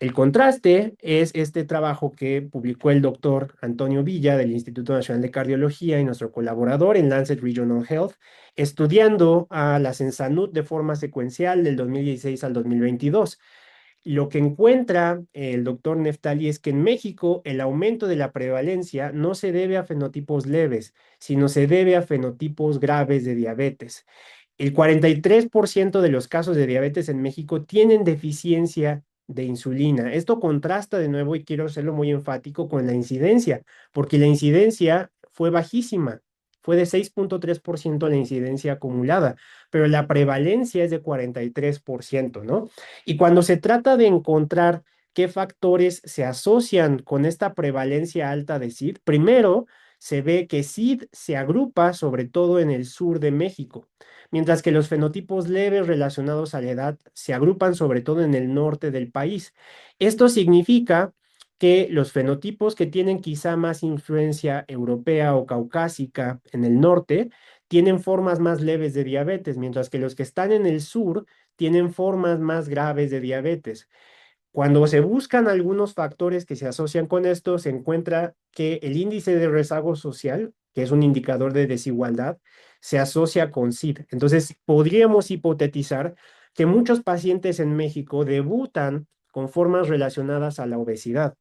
[SPEAKER 1] El contraste es este trabajo que publicó el doctor Antonio Villa del Instituto Nacional de Cardiología y nuestro colaborador en Lancet Regional Health, estudiando a la Sensanut de forma secuencial del 2016 al 2022. Lo que encuentra el doctor Neftali es que en México el aumento de la prevalencia no se debe a fenotipos leves, sino se debe a fenotipos graves de diabetes. El 43% de los casos de diabetes en México tienen deficiencia de insulina. Esto contrasta de nuevo, y quiero hacerlo muy enfático, con la incidencia, porque la incidencia fue bajísima, fue de 6.3% la incidencia acumulada, pero la prevalencia es de 43%, ¿no? Y cuando se trata de encontrar qué factores se asocian con esta prevalencia alta de SID, primero se ve que SID se agrupa sobre todo en el sur de México, mientras que los fenotipos leves relacionados a la edad se agrupan sobre todo en el norte del país. Esto significa que los fenotipos que tienen quizá más influencia europea o caucásica en el norte tienen formas más leves de diabetes, mientras que los que están en el sur tienen formas más graves de diabetes. Cuando se buscan algunos factores que se asocian con esto, se encuentra que el índice de rezago social, que es un indicador de desigualdad, se asocia con SID. Entonces, podríamos hipotetizar que muchos pacientes en México debutan con formas relacionadas a la obesidad,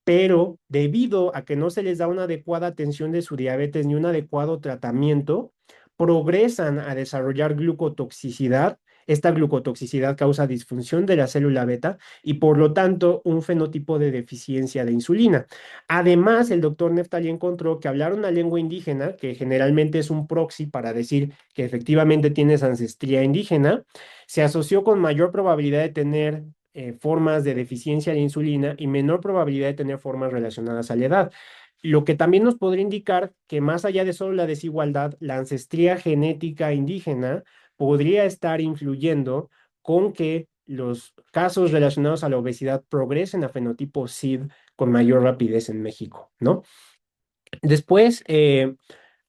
[SPEAKER 1] pero debido a que no se les da una adecuada atención de su diabetes ni un adecuado tratamiento, progresan a desarrollar glucotoxicidad. Esta glucotoxicidad causa disfunción de la célula beta y por lo tanto un fenotipo de deficiencia de insulina. Además, el doctor Neftali encontró que hablar una lengua indígena, que generalmente es un proxy para decir que efectivamente tienes ancestría indígena, se asoció con mayor probabilidad de tener formas de deficiencia de insulina y menor probabilidad de tener formas relacionadas a la edad. Lo que también nos podría indicar que más allá de solo la desigualdad, la ancestría genética indígena podría estar influyendo con que los casos relacionados a la obesidad progresen a fenotipo SID con mayor rapidez en México, ¿no? Después,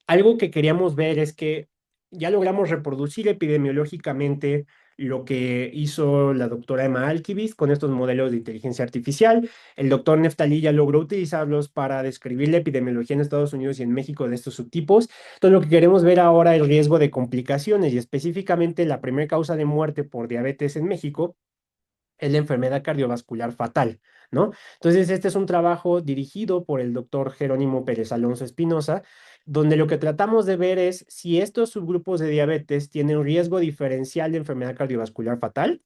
[SPEAKER 1] algo que queríamos ver es que ya logramos reproducir epidemiológicamente lo que hizo la doctora Emma Alkivist con estos modelos de inteligencia artificial. El doctor Neftali ya logró utilizarlos para describir la epidemiología en Estados Unidos y en México de estos subtipos. Entonces, lo que queremos ver ahora es el riesgo de complicaciones y específicamente la primera causa de muerte por diabetes en México es la enfermedad cardiovascular fatal, ¿no? Entonces, este es un trabajo dirigido por el doctor Jerónimo Pérez Alonso Espinosa, donde lo que tratamos de ver es si estos subgrupos de diabetes tienen un riesgo diferencial de enfermedad cardiovascular fatal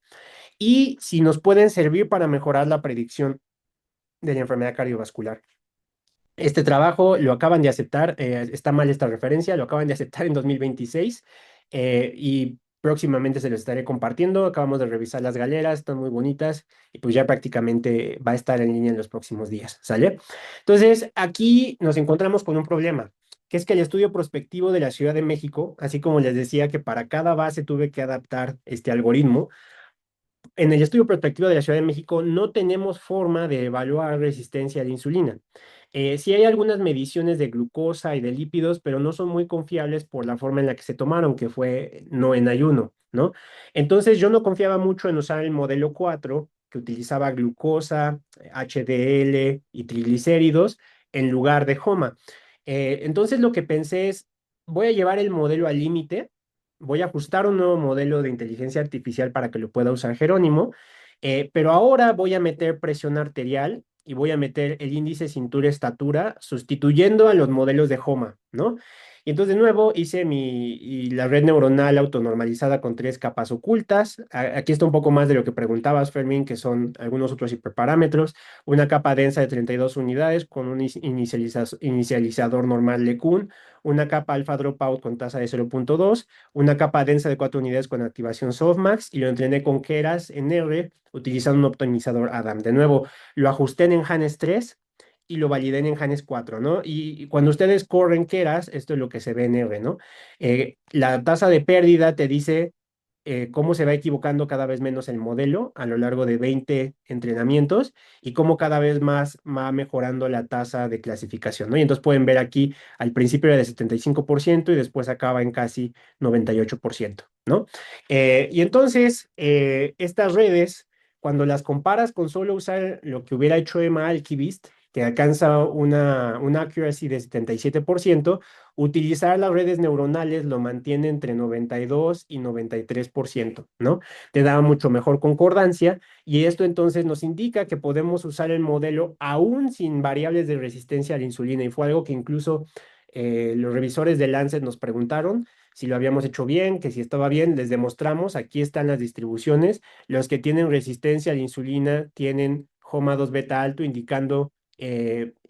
[SPEAKER 1] y si nos pueden servir para mejorar la predicción de la enfermedad cardiovascular. Este trabajo lo acaban de aceptar, está mal esta referencia, lo acaban de aceptar en 2026 y próximamente se los estaré compartiendo. Acabamos de revisar las galeras, están muy bonitas y pues ya prácticamente va a estar en línea en los próximos días, ¿sale? Entonces, aquí nos encontramos con un problema, que es que el estudio prospectivo de la Ciudad de México, así como les decía que para cada base tuve que adaptar este algoritmo, en el estudio prospectivo de la Ciudad de México no tenemos forma de evaluar resistencia a la insulina. Sí hay algunas mediciones de glucosa y de lípidos, pero no son muy confiables por la forma en la que se tomaron, que fue no en ayuno, ¿no? Entonces yo no confiaba mucho en usar el modelo 4, que utilizaba glucosa, HDL y triglicéridos en lugar de HOMA. Entonces lo que pensé es, voy a llevar el modelo al límite, voy a ajustar un nuevo modelo de inteligencia artificial para que lo pueda usar Jerónimo, pero ahora voy a meter presión arterial y voy a meter el índice cintura-estatura sustituyendo a los modelos de HOMA, ¿no? Y entonces de nuevo hice la red neuronal autonormalizada con tres capas ocultas. Aquí está un poco más de lo que preguntabas, Fermín, que son algunos otros hiperparámetros. Una capa densa de 32 unidades con un inicializador normal LeCun, una capa alfa dropout con tasa de 0.2, una capa densa de 4 unidades con activación softmax y lo entrené con Keras en R utilizando un optimizador Adam. De nuevo, lo ajusté en Enhanes 3 y lo validé en Enhanes 4, ¿no? Y cuando ustedes corren Keras, esto es lo que se ve en R, ¿no? La tasa de pérdida te dice cómo se va equivocando cada vez menos el modelo a lo largo de 20 entrenamientos y cómo cada vez más va mejorando la tasa de clasificación, ¿no? Y entonces pueden ver aquí, al principio era de 75% y después acaba en casi 98%, ¿no? Y entonces, estas redes, cuando las comparas con solo usar lo que hubiera hecho Emma Alkivist, que alcanza una accuracy de 77%, utilizar las redes neuronales lo mantiene entre 92 y 93%, ¿no? Te da mucho mejor concordancia y esto entonces nos indica que podemos usar el modelo aún sin variables de resistencia a la insulina y fue algo que incluso los revisores de Lancet nos preguntaron si lo habíamos hecho bien, que si estaba bien, les demostramos, aquí están las distribuciones, los que tienen resistencia a la insulina tienen HOMA 2 beta alto, indicando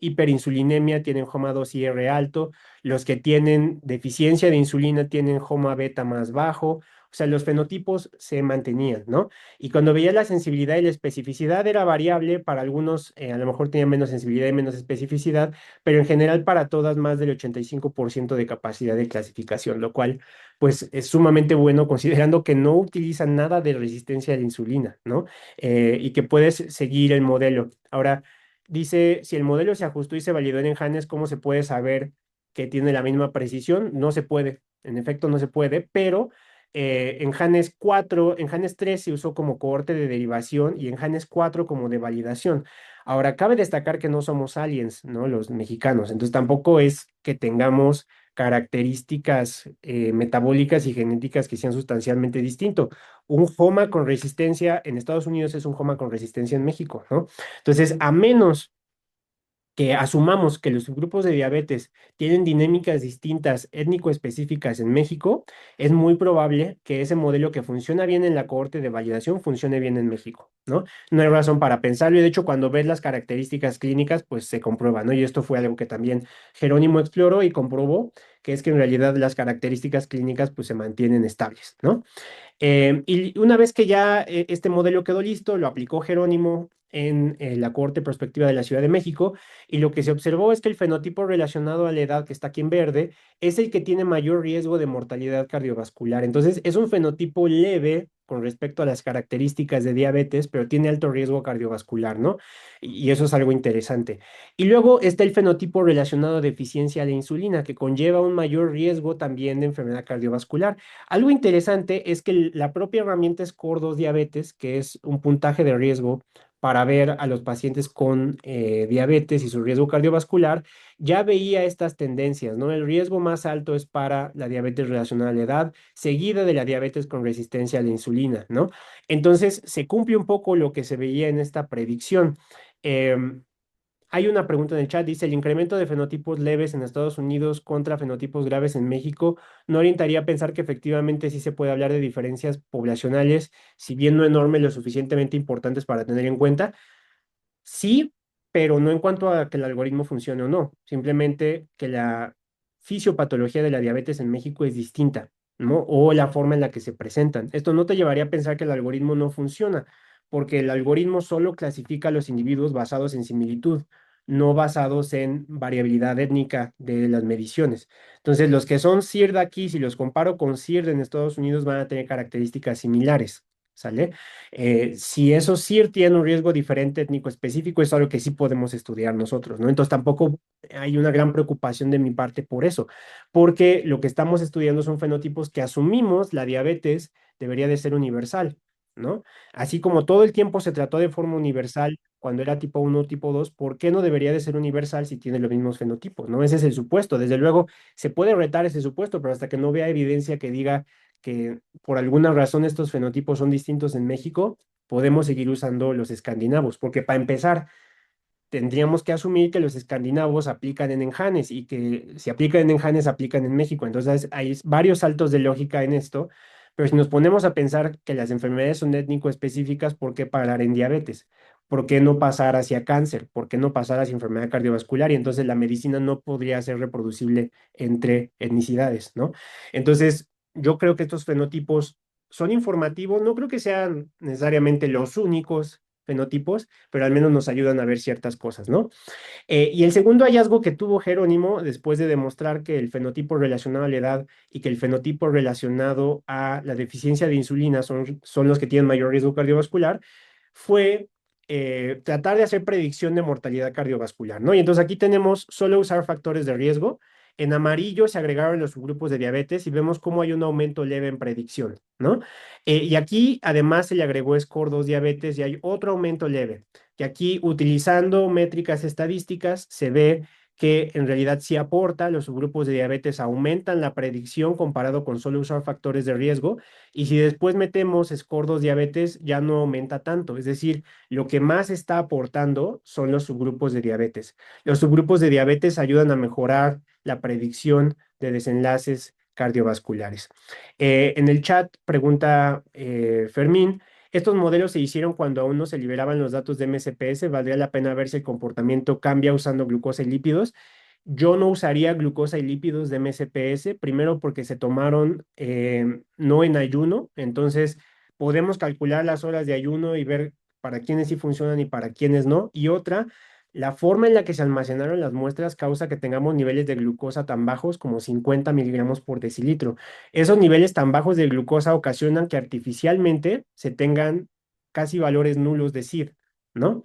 [SPEAKER 1] hiperinsulinemia, tienen HOMA 2 IR alto, los que tienen deficiencia de insulina tienen HOMA beta más bajo, o sea, los fenotipos se mantenían, ¿no? Y cuando veía la sensibilidad y la especificidad era variable, para algunos a lo mejor tenían menos sensibilidad y menos especificidad, pero en general para todas más del 85% de capacidad de clasificación, lo cual pues es sumamente bueno considerando que no utilizan nada de resistencia a la insulina, ¿no? Y que puedes seguir el modelo. Ahora, dice, si el modelo se ajustó y se validó en Enhanes, ¿cómo se puede saber que tiene la misma precisión? No se puede, en efecto no se puede, pero en Hanes 4, en Hanes 3 se usó como cohorte de derivación y en Hanes 4 como de validación. Ahora, cabe destacar que no somos aliens, ¿no? Los mexicanos, entonces tampoco es que tengamos características metabólicas y genéticas que sean sustancialmente distintos. Un HOMA con resistencia en Estados Unidos es un HOMA con resistencia en México, ¿no? Entonces, a menos que asumamos que los subgrupos de diabetes tienen dinámicas distintas étnico-específicas en México, es muy probable que ese modelo que funciona bien en la cohorte de validación funcione bien en México, ¿no? No hay razón para pensarlo y de hecho cuando ves las características clínicas, pues se comprueba, ¿no? Y esto fue algo que también Jerónimo exploró y comprobó, que es que en realidad las características clínicas pues se mantienen estables, ¿no? Y una vez que ya este modelo quedó listo, lo aplicó Jerónimo en la Corte Prospectiva de la Ciudad de México y lo que se observó es que el fenotipo relacionado a la edad que está aquí en verde es el que tiene mayor riesgo de mortalidad cardiovascular. Entonces, es un fenotipo leve con respecto a las características de diabetes, pero tiene alto riesgo cardiovascular, ¿no? Y eso es algo interesante. Y luego está el fenotipo relacionado a deficiencia de insulina, que conlleva un mayor riesgo también de enfermedad cardiovascular. Algo interesante es que la propia herramienta SCORE-2 Diabetes, que es un puntaje de riesgo para ver a los pacientes con diabetes y su riesgo cardiovascular, ya veía estas tendencias, ¿no? El riesgo más alto es para la diabetes relacionada a la edad, seguida de la diabetes con resistencia a la insulina, ¿no? Entonces, se cumple un poco lo que se veía en esta predicción. Em, Hay una pregunta en el chat, dice, ¿el incremento de fenotipos leves en Estados Unidos contra fenotipos graves en México no orientaría a pensar que efectivamente sí se puede hablar de diferencias poblacionales, si bien no enormes, lo suficientemente importantes para tener en cuenta? Sí, pero no en cuanto a que el algoritmo funcione o no, simplemente que la fisiopatología de la diabetes en México es distinta, ¿no? O la forma en la que se presentan. Esto no te llevaría a pensar que el algoritmo no funciona, porque el algoritmo solo clasifica a los individuos basados en similitud, no basados en variabilidad étnica de las mediciones. Entonces, los que son SIR de aquí, si los comparo con SIR en Estados Unidos, van a tener características similares. ¿Sale? Si esos sí tienen un riesgo diferente étnico específico, es algo que sí podemos estudiar nosotros, ¿no? Entonces tampoco hay una gran preocupación de mi parte por eso, porque lo que estamos estudiando son fenotipos que asumimos la diabetes debería de ser universal, ¿no? Así como todo el tiempo se trató de forma universal cuando era tipo uno tipo 2, ¿por qué no debería de ser universal si tiene los mismos fenotipos, ¿no? Ese es el supuesto. Desde luego se puede retar ese supuesto, pero hasta que no vea evidencia que diga que por alguna razón estos fenotipos son distintos en México, podemos seguir usando los escandinavos, porque para empezar, tendríamos que asumir que los escandinavos aplican en Enhanes y que si aplican en Enhanes, aplican en México. Entonces hay varios saltos de lógica en esto, pero si nos ponemos a pensar que las enfermedades son étnico específicas, ¿por qué parar en diabetes? ¿Por qué no pasar hacia cáncer? ¿Por qué no pasar hacia enfermedad cardiovascular? Y entonces la medicina no podría ser reproducible entre etnicidades, ¿no? Entonces, yo creo que estos fenotipos son informativos, no creo que sean necesariamente los únicos fenotipos, pero al menos nos ayudan a ver ciertas cosas, ¿no? Y el segundo hallazgo que tuvo Jerónimo, después de demostrar que el fenotipo relacionado a la edad y que el fenotipo relacionado a la deficiencia de insulina son los que tienen mayor riesgo cardiovascular, fue tratar de hacer predicción de mortalidad cardiovascular, ¿no? Y entonces aquí tenemos solo usar factores de riesgo. En amarillo se agregaron los subgrupos de diabetes y vemos cómo hay un aumento leve en predicción, ¿no? Y aquí además se le agregó SCORE-2 diabetes y hay otro aumento leve, que aquí utilizando métricas estadísticas se ve que en realidad sí aporta, los subgrupos de diabetes aumentan la predicción comparado con solo usar factores de riesgo y si después metemos SCORE-2 diabetes ya no aumenta tanto, es decir, lo que más está aportando son los subgrupos de diabetes. Los subgrupos de diabetes ayudan a mejorar la predicción de desenlaces cardiovasculares. En el chat pregunta Fermín, estos modelos se hicieron cuando aún no se liberaban los datos de MSPS. ¿Valdría la pena ver si el comportamiento cambia usando glucosa y lípidos? Yo no usaría glucosa y lípidos de MSPS, primero porque se tomaron no en ayuno, entonces podemos calcular las horas de ayuno y ver para quiénes sí funcionan y para quiénes no. Y otra, la forma en la que se almacenaron las muestras causa que tengamos niveles de glucosa tan bajos como 50 miligramos por decilitro. Esos niveles tan bajos de glucosa ocasionan que artificialmente se tengan casi valores nulos de CID, ¿no?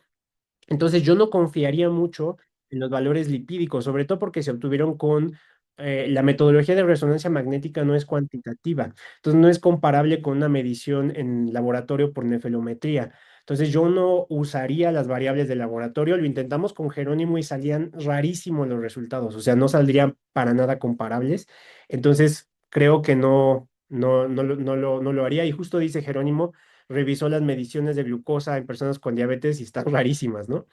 [SPEAKER 1] Entonces yo no confiaría mucho en los valores lipídicos, sobre todo porque se obtuvieron con la metodología de resonancia magnética no es cuantitativa, entonces no es comparable con una medición en laboratorio por nefelometría. Entonces yo no usaría las variables de laboratorio, lo intentamos con Jerónimo y salían rarísimos los resultados, o sea, no saldrían para nada comparables. Entonces creo que no lo haría y justo dice Jerónimo revisó las mediciones de glucosa en personas con diabetes y están rarísimas, ¿no?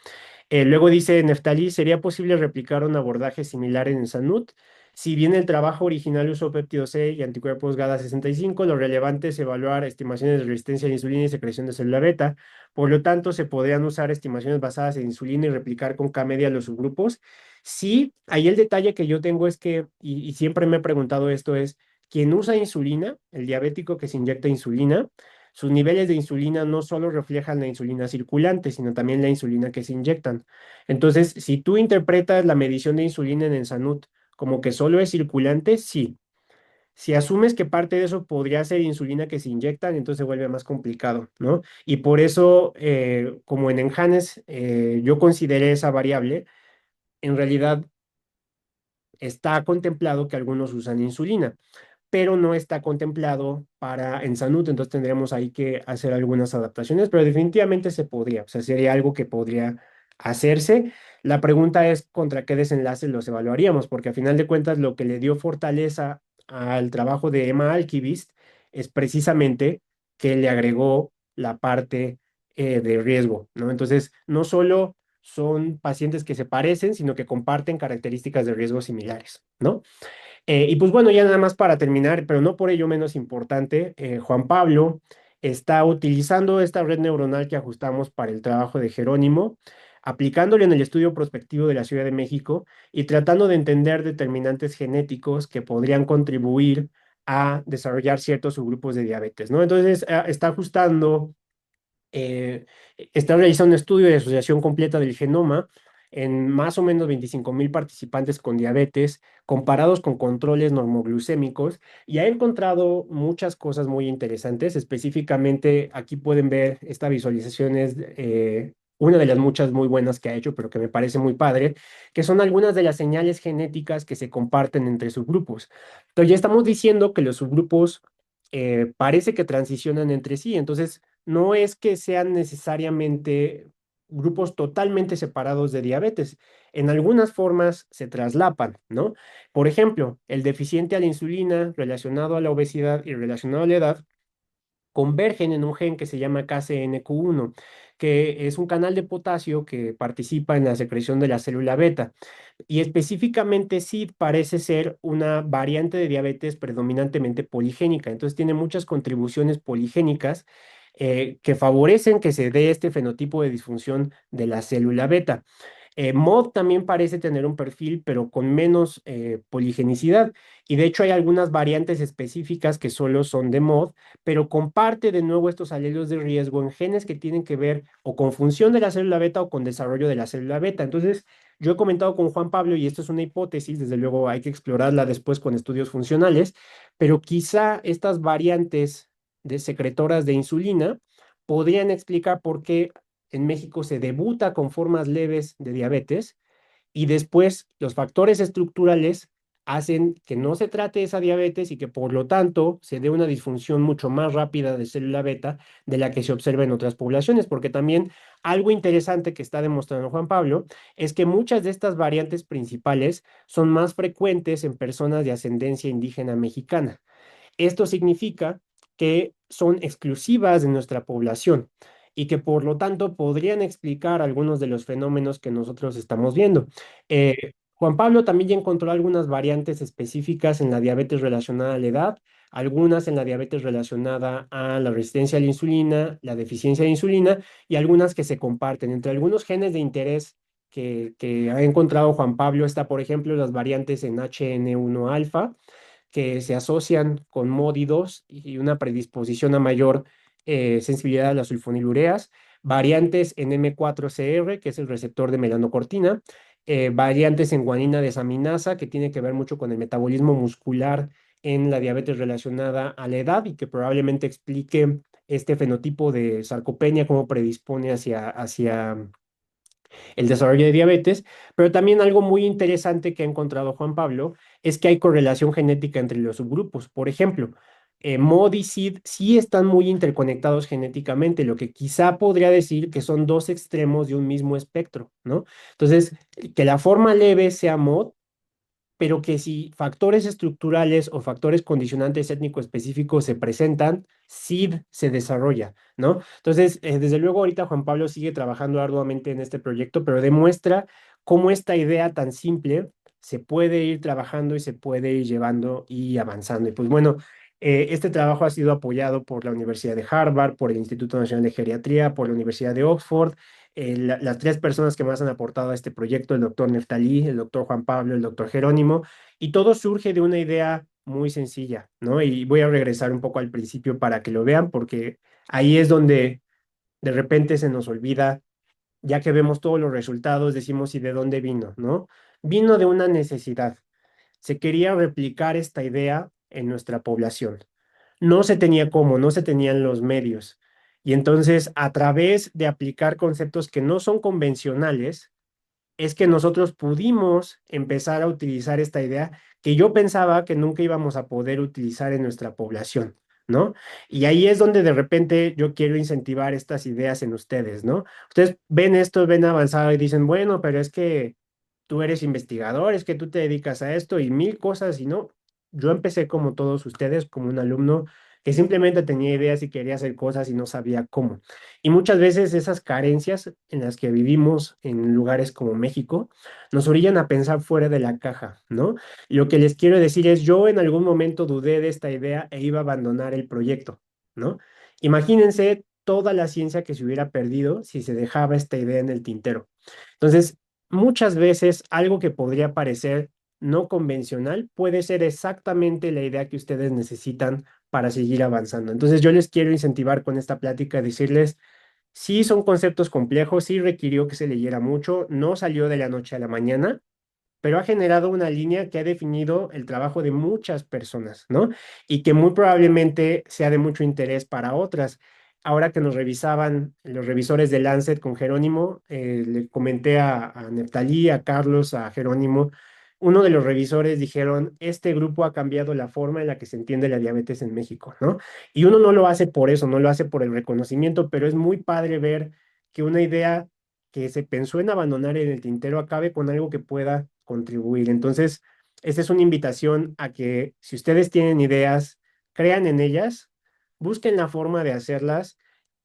[SPEAKER 1] Luego dice Neftalí, ¿sería posible replicar un abordaje similar en Sanut? Si bien el trabajo original usó péptido C y anticuerpos GADA65, lo relevante es evaluar estimaciones de resistencia a la insulina y secreción de célula beta. Por lo tanto, se podrían usar estimaciones basadas en insulina y replicar con K-media los subgrupos. Sí, ahí el detalle que yo tengo es que, y siempre me he preguntado esto, es, quien usa insulina, el diabético que se inyecta insulina, sus niveles de insulina no solo reflejan la insulina circulante, sino también la insulina que se inyectan. Entonces, si tú interpretas la medición de insulina en el SANUT como que solo es circulante, sí. Si asumes que parte de eso podría ser insulina que se inyectan, entonces se vuelve más complicado, ¿no? Y por eso, como en Enhanes, yo consideré esa variable, en realidad está contemplado que algunos usan insulina, pero no está contemplado para en Sanut, entonces tendremos ahí que hacer algunas adaptaciones, pero definitivamente se podría, o sea, sería algo que podría hacerse. La pregunta es contra qué desenlaces los evaluaríamos, porque a final de cuentas lo que le dio fortaleza al trabajo de Emma Alkivist es precisamente que le agregó la parte de riesgo, ¿no? Entonces, no solo son pacientes que se parecen, sino que comparten características de riesgo similares, ¿no? Y pues bueno, ya nada más para terminar, pero no por ello menos importante, Juan Pablo está utilizando esta red neuronal que ajustamos para el trabajo de Jerónimo, aplicándolo en el estudio prospectivo de la Ciudad de México y tratando de entender determinantes genéticos que podrían contribuir a desarrollar ciertos subgrupos de diabetes, ¿no? Entonces, está ajustando eh, está realizando un estudio de asociación completa del genoma en más o menos 25,000 participantes con diabetes, comparados con controles normoglucémicos, y ha encontrado muchas cosas muy interesantes. Específicamente, aquí pueden ver esta visualización es una de las muchas muy buenas que ha hecho, pero que me parece muy padre, que son algunas de las señales genéticas que se comparten entre subgrupos. Entonces, ya estamos diciendo que los subgrupos parece que transicionan entre sí, entonces no es que sean necesariamente grupos totalmente separados de diabetes. En algunas formas se traslapan, ¿no? Por ejemplo, el deficiente a la insulina relacionado a la obesidad y relacionado a la edad convergen en un gen que se llama KCNQ1, que es un canal de potasio que participa en la secreción de la célula beta. Y específicamente SID parece ser una variante de diabetes predominantemente poligénica. Entonces tiene muchas contribuciones poligénicas que favorecen que se dé este fenotipo de disfunción de la célula beta. MOD también parece tener un perfil, pero con menos poligenicidad. Y de hecho hay algunas variantes específicas que solo son de MOD, pero comparte de nuevo estos alelos de riesgo en genes que tienen que ver o con función de la célula beta o con desarrollo de la célula beta. Entonces, yo he comentado con Juan Pablo, y esto es una hipótesis, desde luego hay que explorarla después con estudios funcionales, pero quizá estas variantes de secretoras de insulina podrían explicar por qué en México se debuta con formas leves de diabetes y después los factores estructurales hacen que no se trate esa diabetes y que por lo tanto se dé una disfunción mucho más rápida de célula beta de la que se observa en otras poblaciones, porque también algo interesante que está demostrando Juan Pablo es que muchas de estas variantes principales son más frecuentes en personas de ascendencia indígena mexicana. Esto significa que son exclusivas de nuestra población y que por lo tanto podrían explicar algunos de los fenómenos que nosotros estamos viendo. Juan Pablo también ya encontró algunas variantes específicas en la diabetes relacionada a la edad, algunas en la diabetes relacionada a la resistencia a la insulina, la deficiencia de insulina y algunas que se comparten. Entre algunos genes de interés que ha encontrado Juan Pablo está, por ejemplo, las variantes en HN1 alfa que se asocian con MODI2 y una predisposición a mayor sensibilidad a las sulfonilureas, variantes en M4CR, que es el receptor de melanocortina, variantes en guanina desaminasa, que tiene que ver mucho con el metabolismo muscular en la diabetes relacionada a la edad y que probablemente explique este fenotipo de sarcopenia, cómo predispone hacia el desarrollo de diabetes, pero también algo muy interesante que ha encontrado Juan Pablo es que hay correlación genética entre los subgrupos. Por ejemplo, MOD y SID sí están muy interconectados genéticamente, lo que quizá podría decir que son dos extremos de un mismo espectro, ¿no? Entonces, que la forma leve sea MOD, pero que si factores estructurales o factores condicionantes étnico específicos se presentan, SID se desarrolla, ¿no? Entonces, desde luego ahorita Juan Pablo sigue trabajando arduamente en este proyecto, pero demuestra cómo esta idea tan simple se puede ir trabajando y se puede ir llevando y avanzando. Y pues bueno, este trabajo ha sido apoyado por la Universidad de Harvard, por el Instituto Nacional de Geriatría, por la Universidad de Oxford. Las tres personas que más han aportado a este proyecto, el doctor Neftalí, el doctor Juan Pablo, el doctor Jerónimo, y todo surge de una idea muy sencilla, ¿no? Y voy a regresar un poco al principio para que lo vean, porque ahí es donde de repente se nos olvida, ya que vemos todos los resultados, decimos, ¿y de dónde vino, no? Vino de una necesidad. Se quería replicar esta idea en nuestra población. No se tenía cómo, no se tenían los medios. Y entonces, a través de aplicar conceptos que no son convencionales, es que nosotros pudimos empezar a utilizar esta idea que yo pensaba que nunca íbamos a poder utilizar en nuestra población, ¿no? Y ahí es donde de repente yo quiero incentivar estas ideas en ustedes, ¿no? Ustedes ven esto, ven avanzado y dicen, bueno, pero es que tú eres investigador, es que tú te dedicas a esto y mil cosas, y no, yo empecé como todos ustedes, como un alumno que simplemente tenía ideas y quería hacer cosas y no sabía cómo. Y muchas veces esas carencias en las que vivimos en lugares como México nos orillan a pensar fuera de la caja, ¿no? Lo que les quiero decir es, yo en algún momento dudé de esta idea e iba a abandonar el proyecto, ¿no? Imagínense toda la ciencia que se hubiera perdido si se dejaba esta idea en el tintero. Entonces, muchas veces algo que podría parecer no convencional puede ser exactamente la idea que ustedes necesitan para seguir avanzando. Entonces yo les quiero incentivar con esta plática, decirles, sí son conceptos complejos, sí requirió que se leyera mucho, no salió de la noche a la mañana, pero ha generado una línea que ha definido el trabajo de muchas personas, ¿no? Y que muy probablemente sea de mucho interés para otras. Ahora que nos revisaban los revisores de Lancet con Jerónimo, le comenté a Neftalí, a Carlos, a Jerónimo, uno de los revisores dijeron, este grupo ha cambiado la forma en la que se entiende la diabetes en México, ¿no? Y uno no lo hace por eso, no lo hace por el reconocimiento, pero es muy padre ver que una idea que se pensó en abandonar en el tintero acabe con algo que pueda contribuir. Entonces, esta es una invitación a que si ustedes tienen ideas, crean en ellas, busquen la forma de hacerlas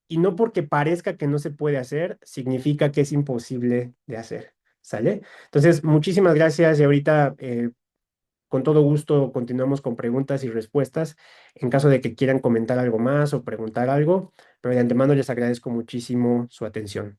[SPEAKER 1] y no porque parezca que no se puede hacer, significa que es imposible de hacer. ¿Sale? Entonces, muchísimas gracias y ahorita con todo gusto continuamos con preguntas y respuestas en caso de que quieran comentar algo más o preguntar algo, pero de antemano les agradezco muchísimo su atención.